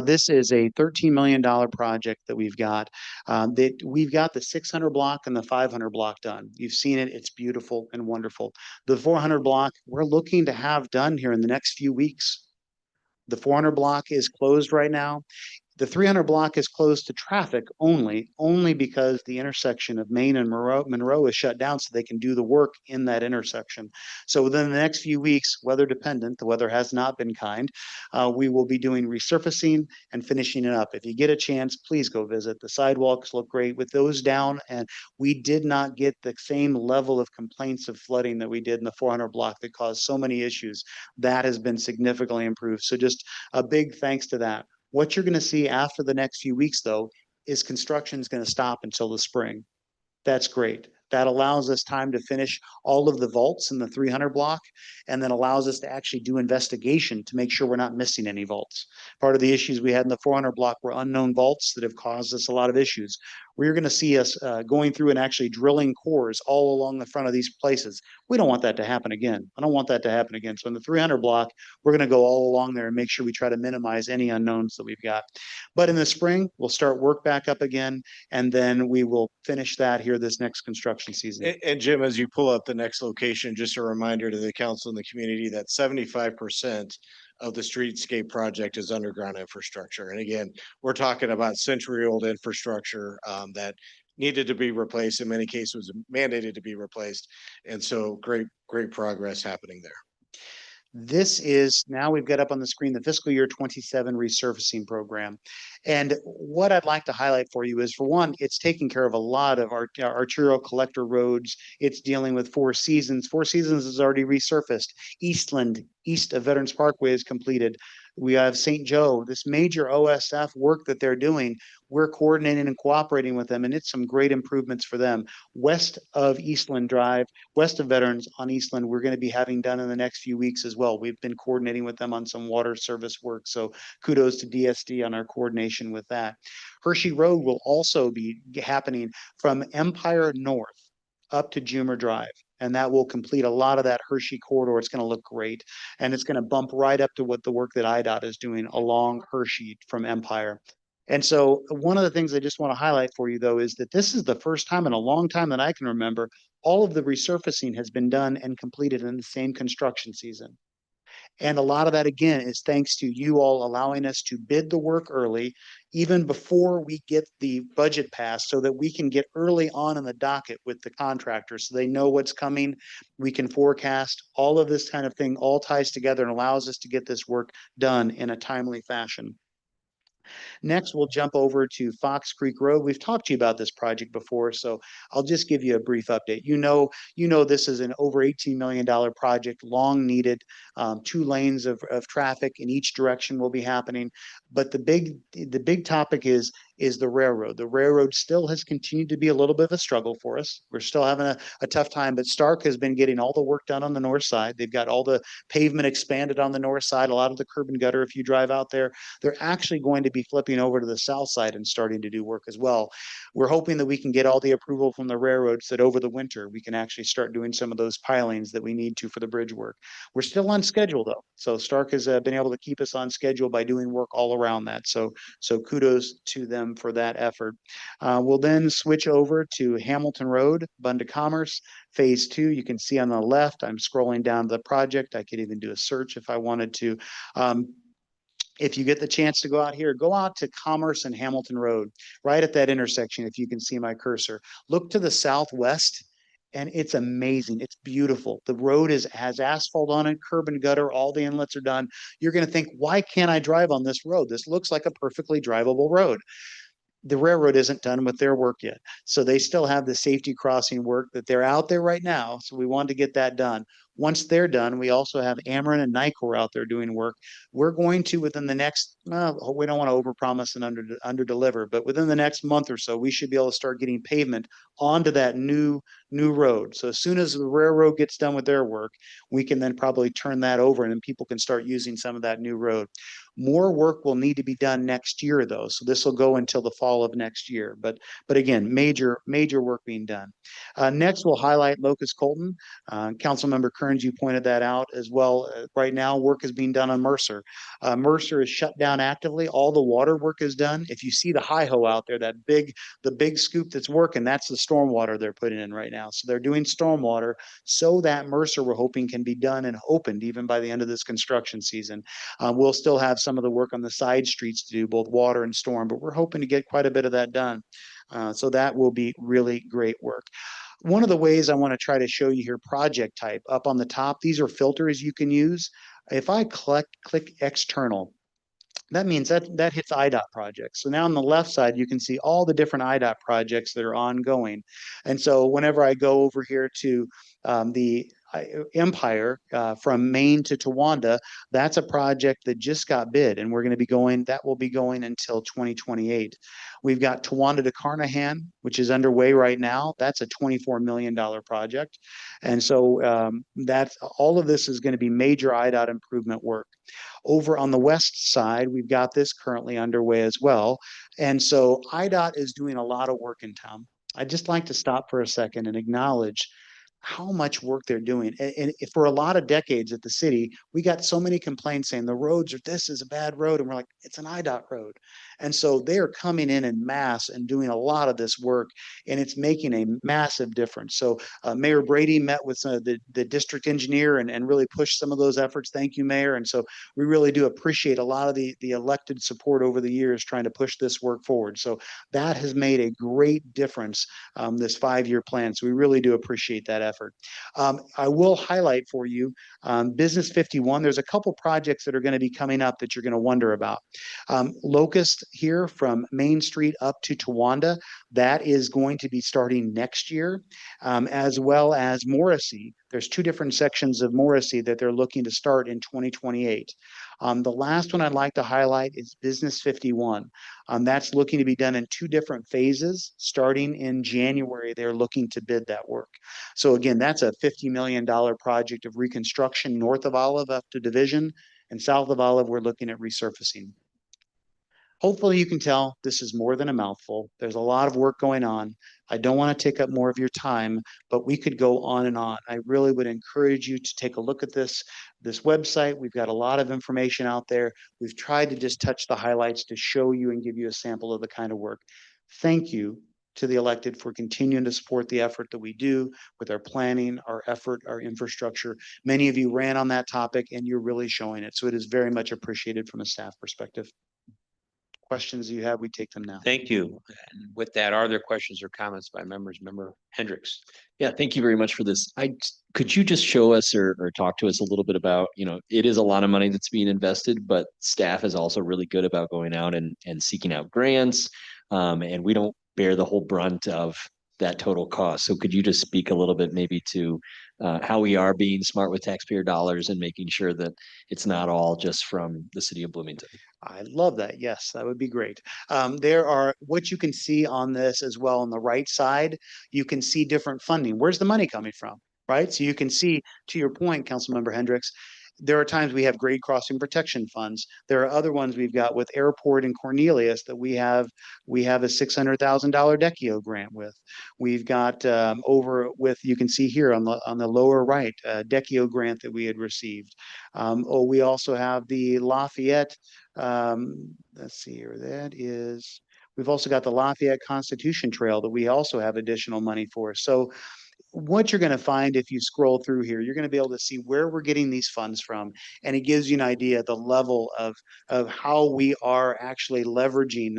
this is a $13 million project that we've got. We've got the 600 block and the 500 block done. You've seen it. It's beautiful and wonderful. The 400 block, we're looking to have done here in the next few weeks. The 400 block is closed right now. The 300 block is closed to traffic only because the intersection of Main and Monroe is shut down so they can do the work in that intersection. So within the next few weeks, weather dependent, the weather has not been kind, we will be doing resurfacing and finishing it up. If you get a chance, please go visit. The sidewalks look great with those down, and we did not get the same level of complaints of flooding that we did in the 400 block that caused so many issues. That has been significantly improved. So just a big thanks to that. What you're going to see after the next few weeks, though, is construction is going to stop until the spring. That's great. That allows us time to finish all of the vaults in the 300 block, and then allows us to actually do investigation to make sure we're not missing any vaults. Part of the issues we had in the 400 block were unknown vaults that have caused us a lot of issues. We're going to see us going through and actually drilling cores all along the front of these places. We don't want that to happen again. I don't want that to happen again. So in the 300 block, we're going to go all along there and make sure we try to minimize any unknowns that we've got. But in the spring, we'll start work back up again, and then we will finish that here this next construction season. And Jim, as you pull up the next location, just a reminder to the council and the community that 75% of the streetscape project is underground infrastructure. And again, we're talking about century-old infrastructure that needed to be replaced. In many cases, was mandated to be replaced. And so great progress happening there. This is, now we've got up on the screen, the fiscal year 27 resurfacing program. And what I'd like to highlight for you is, for one, it's taking care of a lot of our arterial collector roads. It's dealing with Four Seasons. Four Seasons is already resurfaced. Eastland, east of Veterans Parkway, is completed. We have St. Joe, this major OSF work that they're doing. We're coordinating and cooperating with them, and it's some great improvements for them. West of Eastland Drive, west of Veterans on Eastland, we're going to be having done in the next few weeks as well. We've been coordinating with them on some water service work, so kudos to DSD on our coordination with that. Hershey Road will also be happening from Empire North up to Jumer Drive. And that will complete a lot of that Hershey corridor. It's going to look great. And it's going to bump right up to what the work that IDOT is doing along Hershey from Empire. And so one of the things I just want to highlight for you, though, is that this is the first time in a long time that I can remember all of the resurfacing has been done and completed in the same construction season. And a lot of that, again, is thanks to you all allowing us to bid the work early, even before we get the budget passed, so that we can get early on in the docket with the contractors so they know what's coming. We can forecast all of this kind of thing, all ties together and allows us to get this work done in a timely fashion. Next, we'll jump over to Fox Creek Road. We've talked to you about this project before, so I'll just give you a brief update. You know this is an over $18 million project, long needed. 2 lanes of traffic in each direction will be happening. But the big topic is the railroad. The railroad still has continued to be a little bit of a struggle for us. We're still having a tough time, but Stark has been getting all the work done on the north side. They've got all the pavement expanded on the north side, a lot of the curb and gutter if you drive out there. They're actually going to be flipping over to the south side and starting to do work as well. We're hoping that we can get all the approval from the railroads that over the winter we can actually start doing some of those pilings that we need to for the bridge work. We're still on schedule though. So Stark has been able to keep us on schedule by doing work all around that. So kudos to them for that effort. We'll then switch over to Hamilton Road, Bunda Commerce, Phase 2. You can see on the left, I'm scrolling down the project. I could even do a search if I wanted to. If you get the chance to go out here, go out to Commerce and Hamilton Road, right at that intersection, if you can see my cursor. Look to the southwest, and it's amazing. It's beautiful. The road has asphalt on it, curb and gutter, all the inlets are done. You're going to think, why can't I drive on this road? This looks like a perfectly drivable road. The railroad isn't done with their work yet. So they still have the safety crossing work that they're out there right now. So we wanted to get that done. Once they're done, we also have Ameren and Nicor out there doing work. We're going to, within the next, we don't want to overpromise and under deliver, but within the next month or so, we should be able to start getting pavement onto that new road. So as soon as the railroad gets done with their work, we can then probably turn that over and then people can start using some of that new road. More work will need to be done next year though. So this will go until the fall of next year. But again, major work being done. Next, we'll highlight Locust Colton. Councilmember Kearns, you pointed that out as well. Right now, work is being done on Mercer. Mercer is shut down actively. All the water work is done. If you see the hi-ho out there, the big scoop that's working, that's the stormwater they're putting in right now. So they're doing stormwater so that Mercer, we're hoping, can be done and opened even by the end of this construction season. We'll still have some of the work on the side streets to do, both water and storm, but we're hoping to get quite a bit of that done. So that will be really great work. One of the ways I want to try to show you here, project type up on the top, these are filters you can use. If I click external, that means that hits IDOT projects. So now on the left side, you can see all the different IDOT projects that are ongoing. And so whenever I go over here to the Empire from Maine to Towanda, that's a project that just got bid, and that will be going until 2028. We've got Towanda to Carnahan, which is underway right now. That's a $24 million project. And so that's all of this is going to be major IDOT improvement work. Over on the west side, we've got this currently underway as well. And so IDOT is doing a lot of work in town. I'd just like to stop for a second and acknowledge how much work they're doing. And for a lot of decades at the city, we got so many complaints saying this is a bad road. And we're like, it's an IDOT road. And so they are coming in mass and doing a lot of this work, and it's making a massive difference. So Mayor Brady met with the district engineer and really pushed some of those efforts. Thank you, Mayor. And so we really do appreciate a lot of the elected support over the years trying to push this work forward. So that has made a great difference, this 5-year plan. So we really do appreciate that effort. I will highlight for you Business 51. There's a couple projects that are going to be coming up that you're going to wonder about. Locust here from Main Street up to Towanda, that is going to be starting next year, as well as Morrissey. There's 2 different sections of Morrissey that they're looking to start in 2028. The last one I'd like to highlight is Business 51. That's looking to be done in 2 different phases. Starting in January, they're looking to bid that work. So again, that's a $50 million project of reconstruction north of Olive up to Division, and south of Olive, we're looking at resurfacing. Hopefully you can tell this is more than a mouthful. There's a lot of work going on. I don't want to take up more of your time, but we could go on and on. I really would encourage you to take a look at this website. We've got a lot of information out there. We've tried to just touch the highlights to show you and give you a sample of the kind of work. Thank you to the elected for continuing to support the effort that we do with our planning, our effort, our infrastructure. Many of you ran on that topic and you're really showing it. So it is very much appreciated from a staff perspective. Questions you have, we take them now. Thank you. And with that, are there questions or comments by members? Member Hendricks? Yeah, thank you very much for this. Could you just show us or talk to us a little bit about, it is a lot of money that's being invested, but staff is also really good about going out and seeking out grants. And we don't bear the whole brunt of that total cost. So could you just speak a little bit maybe to how we are being smart with taxpayer dollars and making sure that it's not all just from the city of Bloomington? I love that. Yes, that would be great. There are what you can see on this as well on the right side. You can see different funding. Where's the money coming from? Right. So you can see, to your point, Councilmember Hendricks, there are times we have grade crossing protection funds. There are other ones we've got with Airport and Cornelius that we have a $600,000 DECIO grant with. We've got over with, you can see here on the lower right, DECIO grant that we had received. We also have the Lafayette. Let's see here. That is. We've also got the Lafayette Constitution Trail that we also have additional money for. So what you're going to find if you scroll through here, you're going to be able to see where we're getting these funds from. And it gives you an idea of the level of how we are actually leveraging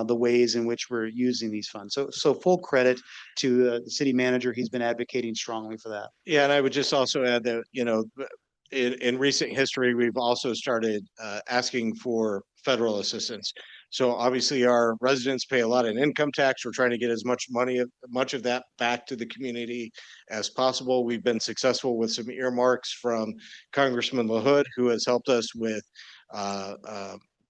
the ways in which we're using these funds. So full credit to the city manager. He's been advocating strongly for that. Yeah, and I would just also add that, in recent history, we've also started asking for federal assistance. So obviously our residents pay a lot in income tax. We're trying to get as much of that back to the community as possible. We've been successful with some earmarks from Congressman LaHood, who has helped us with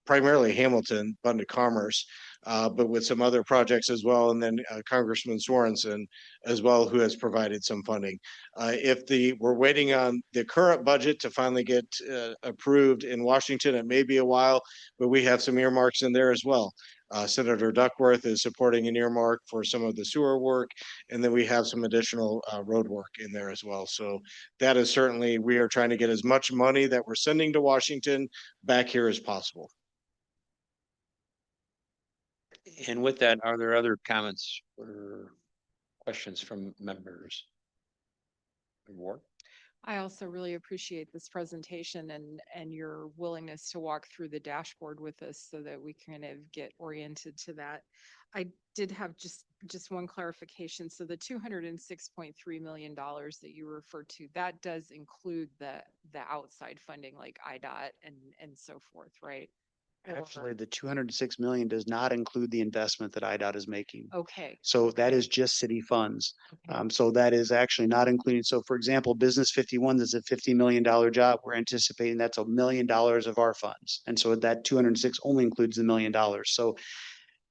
primarily Hamilton, Fund of Commerce, but with some other projects as well. And then Congressman Sorensen as well, who has provided some funding. We're waiting on the current budget to finally get approved in Washington. It may be a while, but we have some earmarks in there as well. Senator Duckworth is supporting an earmark for some of the sewer work, and then we have some additional road work in there as well. So that is certainly, we are trying to get as much money that we're sending to Washington back here as possible. And with that, are there other comments or questions from members? Ward? I also really appreciate this presentation and your willingness to walk through the dashboard with us so that we kind of get oriented to that. I did have just one clarification. So the $206.3 million that you referred to, that does include the outside funding like IDOT and so forth, right? Actually, the 206 million does not include the investment that IDOT is making. Okay. So that is just city funds. Okay. So that is actually not including. So for example, Business 51 is a $50 million job. We're anticipating that's $1 million of our funds. And so that 206 only includes the $1 million. So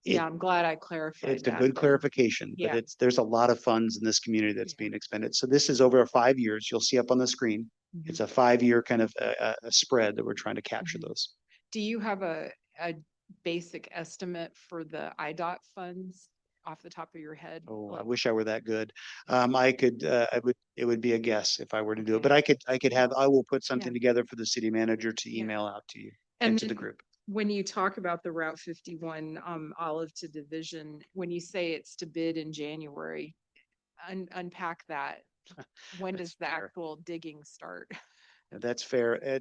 yeah, I'm glad I clarified it's that. a good clarification, yeah. but there's a lot of funds in this community that's being expended. So this is over 5 years. You'll see up on the screen. Mm-hmm. It's a 5-year kind of a spread that we're trying to capture Mm-hmm. those. Do you have a basic estimate for the IDOT funds off the top of your head? Oh, I wish I were that good. It would be a guess if I were to do it, but I will put something together for the city manager to email out to you and to the group. When you talk about the Route 51 Olive to Division, when you say it's to bid in January, unpack that. When does the actual digging start? That's fair.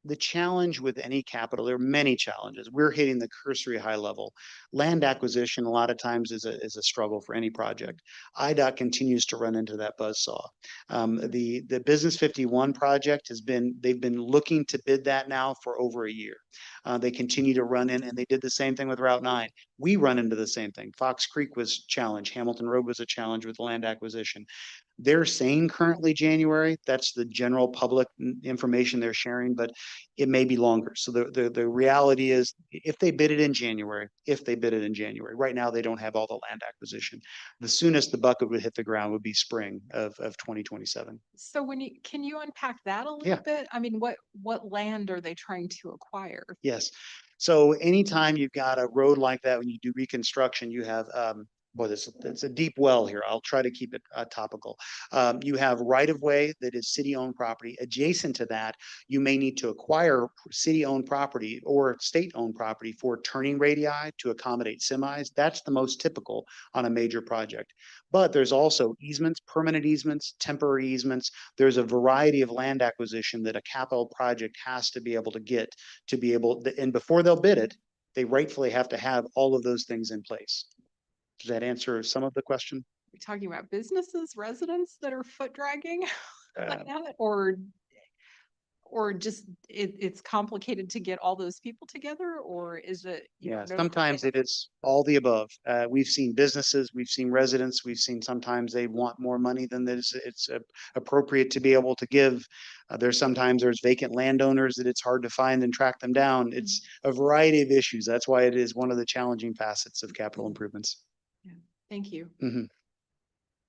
The challenge with any capital, there are many challenges. We're hitting the cursory high level. Land acquisition a lot of times is a struggle for any project. IDOT continues to run into that buzzsaw. The Business 51 project they've been looking to bid that now for over a year. They continue to run in, and they did the same thing with Route 9. We run into the same thing. Fox Creek was challenged. Hamilton Road was a challenge with land acquisition. They're saying currently January. That's the general public information they're sharing, but it may be longer. So the reality is if they bid it in January, right now they don't have all the land acquisition. The soonest the bucket would hit the ground would be spring of 2027. So can you unpack that a little bit? I mean, what land are they trying to acquire? Yes. So anytime you've got a road like that, when you do reconstruction, you have, boy, it's a deep well here. I'll try to keep it topical. You have right of way that is city-owned property. Adjacent to that, you may need to acquire city-owned property or state-owned property for turning radii to accommodate semis. That's the most typical on a major project. But there's also easements, permanent easements, temporary easements. There's a variety of land acquisition that a capital project has to be able to get to be able, and before they'll bid it, they rightfully have to have all of those things in place. Does that answer some of the question? We're talking about businesses, residents that are foot dragging Uh, like that, or just it's complicated to get all those people together, or is it? Yeah, sometimes it is all the above. We've seen businesses, we've seen residents, we've seen sometimes they want more money than it's appropriate to be able to give. There's vacant landowners that it's hard to find and track them down. It's a variety of issues. That's why it is one of the challenging facets of capital improvements. Yeah. Thank you. Mhm.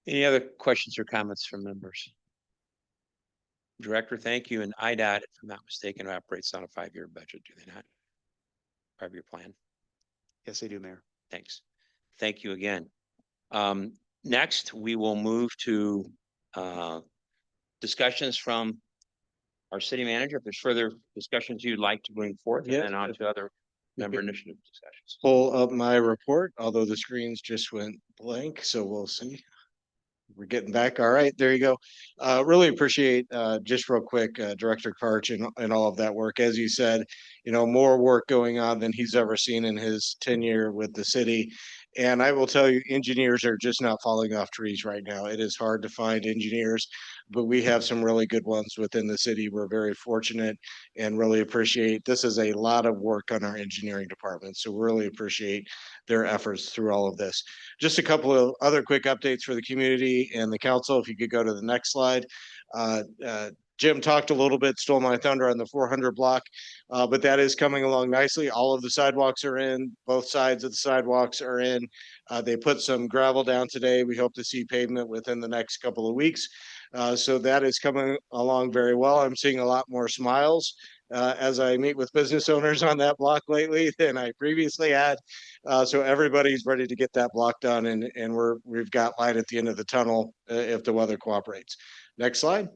Any other questions or comments from members? Director, thank you. And IDOT, if I'm not mistaken, operates on a 5-year budget, do they not? 5-year plan. Yes, they do, Mayor. Thanks. Thank you again. Next, we will move to discussions from our city manager. If there's further discussions you'd like to bring forth, and Yes. then on to other member initiative discussions. Pull up my report, although the screens just went blank, so we'll see. We're getting back. All right, there you go. Really appreciate, just real quick, Director Karch and all of that work. As you said, more work going on than he's ever seen in his tenure with the city. And I will tell you, engineers are just not falling off trees right now. It is hard to find engineers, but we have some really good ones within the city. We're very fortunate and really appreciate, this is a lot of work on our engineering department. So really appreciate their efforts through all of this. Just a couple of other quick updates for the community and the council. If you could go to the next slide. Jim talked a little bit, stole my thunder on the 400 block, but that is coming along nicely. All of the sidewalks are in, both sides of the sidewalks are in. They put some gravel down today. We hope to see pavement within the next couple of weeks. So that is coming along very well. I'm seeing a lot more smiles as I meet with business owners on that block lately than I previously had. So everybody's ready to get that block done, and we've got light at the end of the tunnel if the weather cooperates. Next slide.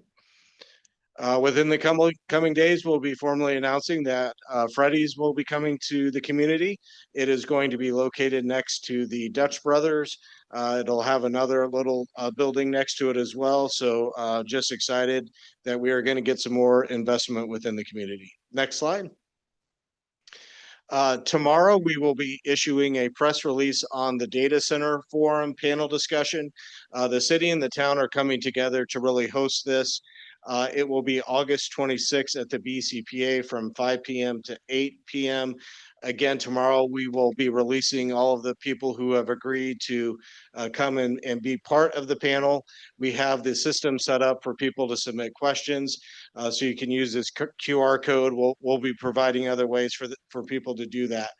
Within the coming days, we'll be formally announcing that Freddy's will be coming to the community. It is going to be located next to the Dutch Brothers. It'll have another little building next to it as well. So just excited that we are going to get some more investment within the community. Next slide. Tomorrow, we will be issuing a press release on the data center forum panel discussion. The city and the town are coming together to really host this. It will be August 26th at the BCPA from 5 p.m. to 8 p.m. Again, tomorrow we will be releasing all of the people who have agreed to come and be part of the panel. We have the system set up for people to submit questions. So you can use this QR code. We'll be providing other ways for people to do that.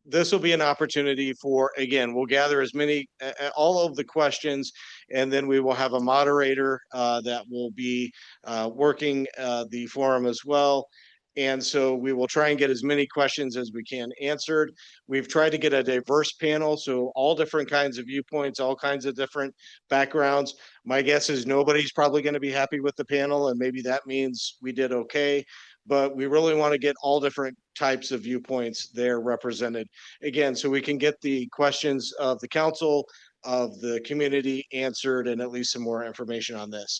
This will be an opportunity for, again, we'll gather as many, all of the questions, and then we will have a moderator that will be working the forum as well. And so we will try and get as many questions as we can answered. We've tried to get a diverse panel, so all different kinds of viewpoints, all kinds of different backgrounds. My guess is nobody's probably going to be happy with the panel, and maybe that means we did okay. But we really want to get all different types of viewpoints there represented. Again, so we can get the questions of the council, of the community answered, and at least some more information on this.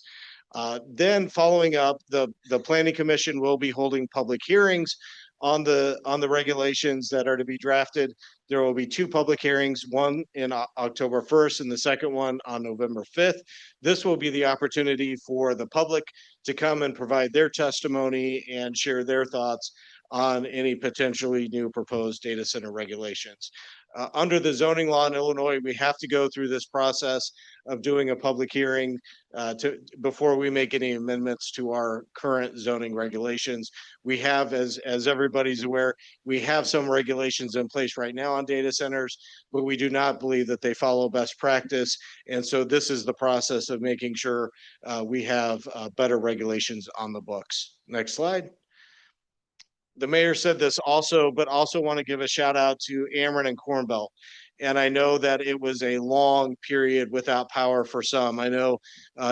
Then following up, the Planning Commission will be holding public hearings on the regulations that are to be drafted. There will be 2 public hearings, one in October 1st and the second one on November 5th. This will be the opportunity for the public to come and provide their testimony and share their thoughts on any potentially new proposed data center regulations. Under the zoning law in Illinois, we have to go through this process of doing a public hearing before we make any amendments to our current zoning regulations. We have, as everybody's aware, we have some regulations in place right now on data centers, but we do not believe that they follow best practice. And so this is the process of making sure we have better regulations on the books. Next slide. the mayor said this also, but also want to give a shout out to Ameren and Corn Belt. And I know that it was a long period without power for some. I know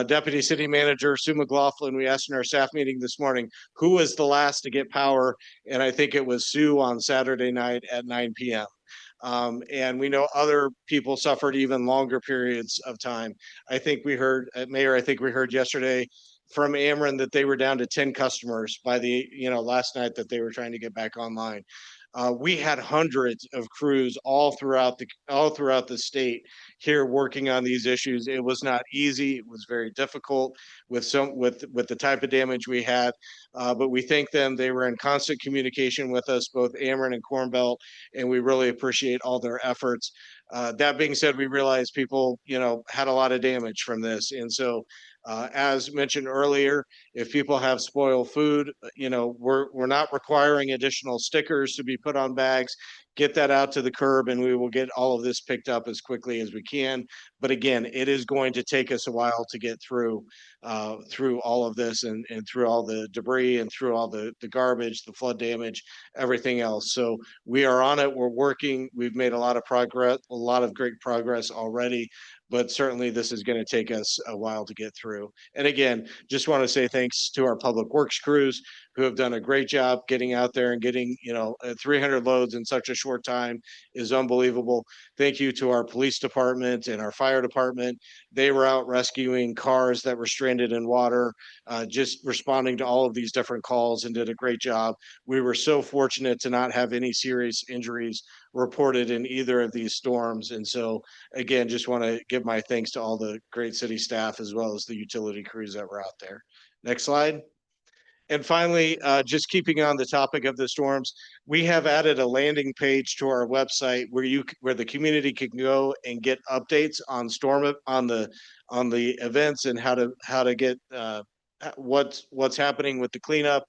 Deputy City Manager Sue McLaughlin, we asked in our staff meeting this morning, who was the last to get power? And I think it was Sue on Saturday night at 9 p.m. And we know other people suffered even longer periods of time. I think we heard, Mayor, I think we heard yesterday from Ameren that they were down to 10 customers by the, last night that they were trying to get back online. We had hundreds of crews all throughout the state here working on these issues. It was not easy. It was very difficult with the type of damage we had. But we thank them. They were in constant communication with us, both Ameren and Corn Belt, and we really appreciate all their efforts. That being said, we realized people, had a lot of damage from this. And so, as mentioned earlier, if people have spoiled food, we're not requiring additional stickers to be put on bags. Get that out to the curb and we will get all of this picked up as quickly as we can. But again, it is going to take us a while to get through all of this and through all the debris and through all the garbage, the flood damage, everything else. So we are on it. We're working. We've made a lot of progress, a lot of great progress already, but certainly this is going to take us a while to get through. And again, just want to say thanks to our public works crews who have done a great job getting out there and getting, 300 loads in such a short time is unbelievable. Thank you to our police department and our fire department. They were out rescuing cars that were stranded in water, just responding to all of these different calls and did a great job. We were so fortunate to not have any serious injuries reported in either of these storms. And so again, just want to give my thanks to all the great city staff as well as the utility crews that were out there. Next slide. And finally, just keeping on the topic of the storms, we have added a landing page to our website where the community can go and get updates on on the events and how to get what's happening with the cleanup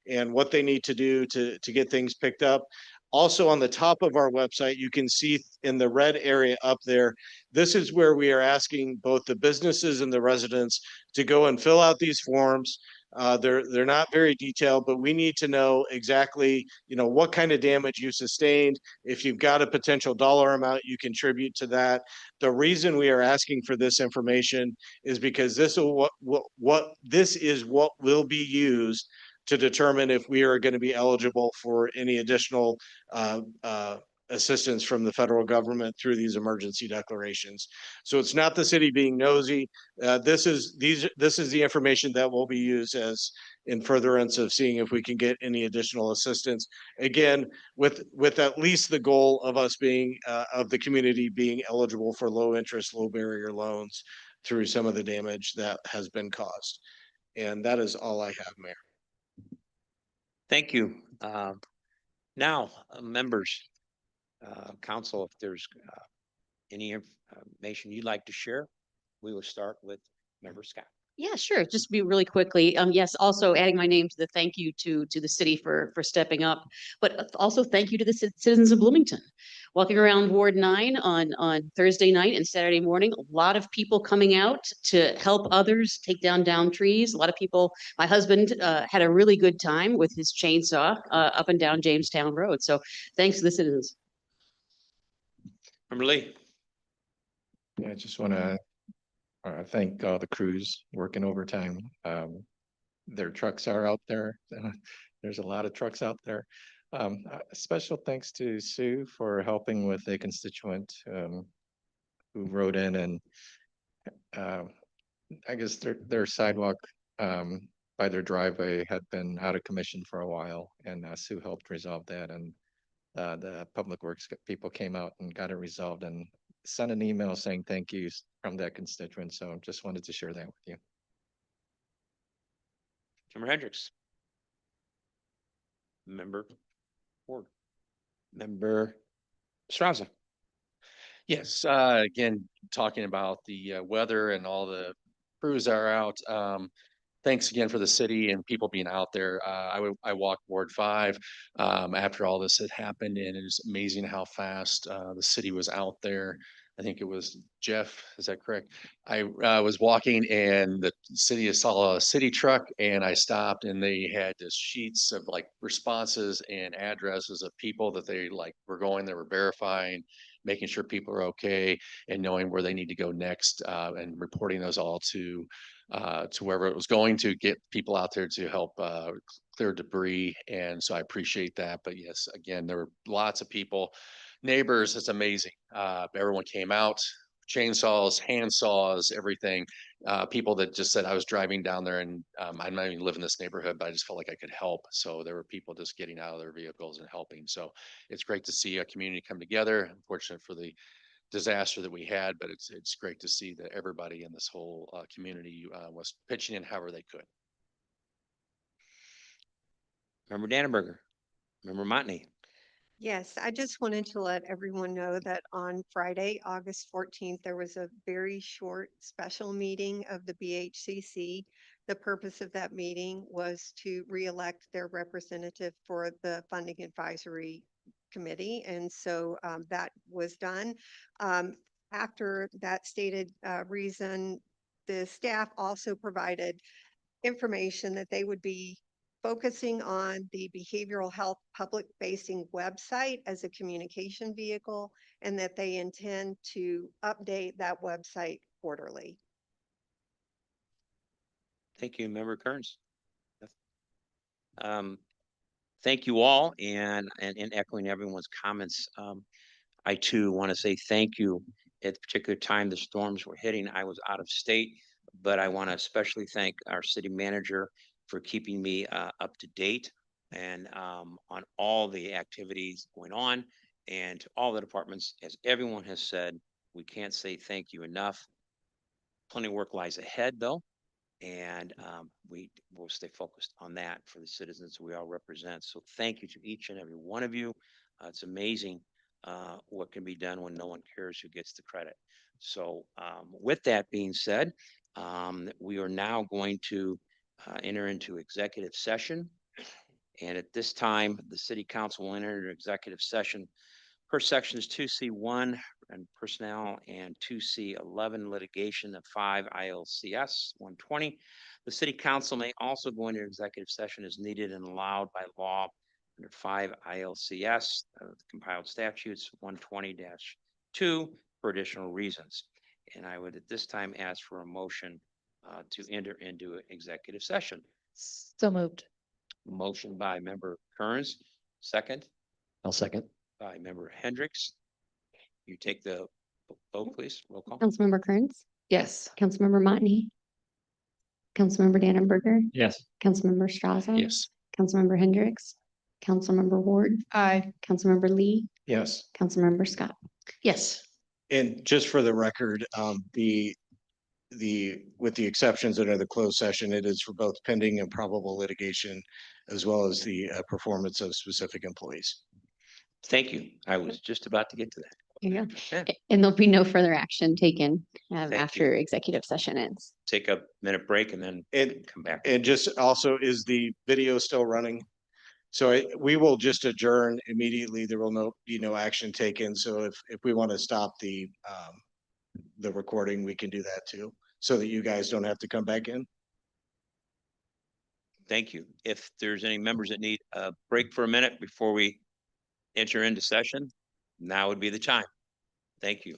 and what they need to do to get things picked up. Also on the top of our website, you can see in the red area up there, this is where we are asking both the businesses and the residents to go and fill out these forms. They're not very detailed, but we need to know exactly, what kind of damage you sustained. If you've got a potential dollar amount, you contribute to that. The reason we are asking for this information is because this is what will be used to determine if we are going to be eligible for any additional assistance from the federal government through these emergency declarations. So it's not the city being nosy. This is the information that will be used as in furtherance of seeing if we can get any additional assistance. Again, with at least the goal of us being of the community being eligible for low interest, low barrier loans through some of the damage that has been caused. And that is all I have, Mayor. Thank you. Now, members, council, if there's any information you'd like to share, we will start with Member Scott. Yeah, sure. Just be really quickly. Yes, also adding my name to the thank you to the city for stepping up, but also thank you to the citizens of Bloomington. Walking around Ward 9 on Thursday night and Saturday morning, a lot of people coming out to help others take down trees. A lot of people. My husband had a really good time with his chainsaw up and down Jamestown Road. So thanks to the citizens. Member Lee. Yeah, I just want to thank all the crews working overtime. Their trucks are out there. There's a lot of trucks out there. Special thanks to Sue for helping with a constituent who wrote in, and I guess their sidewalk by their driveway had been out of commission for a while, and Sue helped resolve that, and the public works people came out and got it resolved and sent an email saying thank you from that constituent. So just wanted to share that with you. Member Hendricks. Member Ward. Member Straza. Yes, again, talking about the weather and all the crews that are out. Thanks again for the city and people being out there. I walked Ward 5 after all this had happened, and it was amazing how fast the city was out there I think it was Jeff, is that correct? I was walking and the city saw a city truck and I stopped and they had just sheets of like responses and addresses of people that they like were going, they were verifying, making sure people are okay and knowing where they need to go next, and reporting those all to wherever it was going to get people out there to help clear debris. And so I appreciate that. But yes, again, there were lots of people, neighbors. It's amazing. Everyone came out, chainsaws, hand saws, everything. People that just said I was driving down there and I might even live in this neighborhood, but I just felt like I could help. So there were people just getting out of their vehicles and helping. So it's great to see a community come together. Unfortunate for the disaster that we had, but it's great to see that everybody in this whole community was pitching in however they could. Member Dannenberger, Member Motney. Yes, I just wanted to let everyone know that on Friday, August 14th, there was a very short special meeting of the BHCC. The purpose of that meeting was to reelect their representative for the Funding Advisory Committee. And so that was done. After that stated reason, the staff also provided information that they would be focusing on the behavioral health public facing website as a communication vehicle, and that they intend to update that website quarterly. Thank you, Member Kearns. Thank you all, and in echoing everyone's comments, I too want to say thank you. At the particular time the storms were hitting, I was out of state, but I want to especially thank our city manager for keeping me up to date and on all the activities going on, and to all the departments. As everyone has said, we can't say thank you enough. Plenty of work lies ahead, though, and we will stay focused on that for the citizens we all represent. So thank you to each and every one of you. It's amazing what can be done when no one cares who gets the credit. So with that being said, we are now going to enter into executive session. And at this time, the city council will enter into executive session per sections 2C1 and personnel and 2C11 litigation of 5 ILCS 120. The city council may also go into executive session as needed and allowed by law under 5 ILCS compiled statutes 120-2 for additional reasons. And I would at this time ask for a motion to enter into executive session. So moved. Motion by Member Kearns, second I'll second. by Member Hendricks. You take the vote, please. Roll call. Councilmember Kearns, Yes. Councilmember Motney, Councilmember Dannenberger, Yes. Councilmember Straza. Yes. Councilmember Hendricks, Councilmember Ward, Aye. Councilmember Lee, Yes. Councilmember Scott. Yes. And just for the record, with the exceptions under the closed session, it is for both pending and probable litigation, as well as the performance of specific employees. Thank you. I was just about to get to that. There you go. Yeah. And there'll be no further action taken Thank after executive session ends. Take a minute break and then And come back. And just also, is the video still running? So we will just adjourn immediately. There will be no action taken. So if we want to stop the recording, we can do that too, so that you guys don't have to come back in. Thank you. If there's any members that need a break for a minute before we enter into session, now would be the time. Thank you.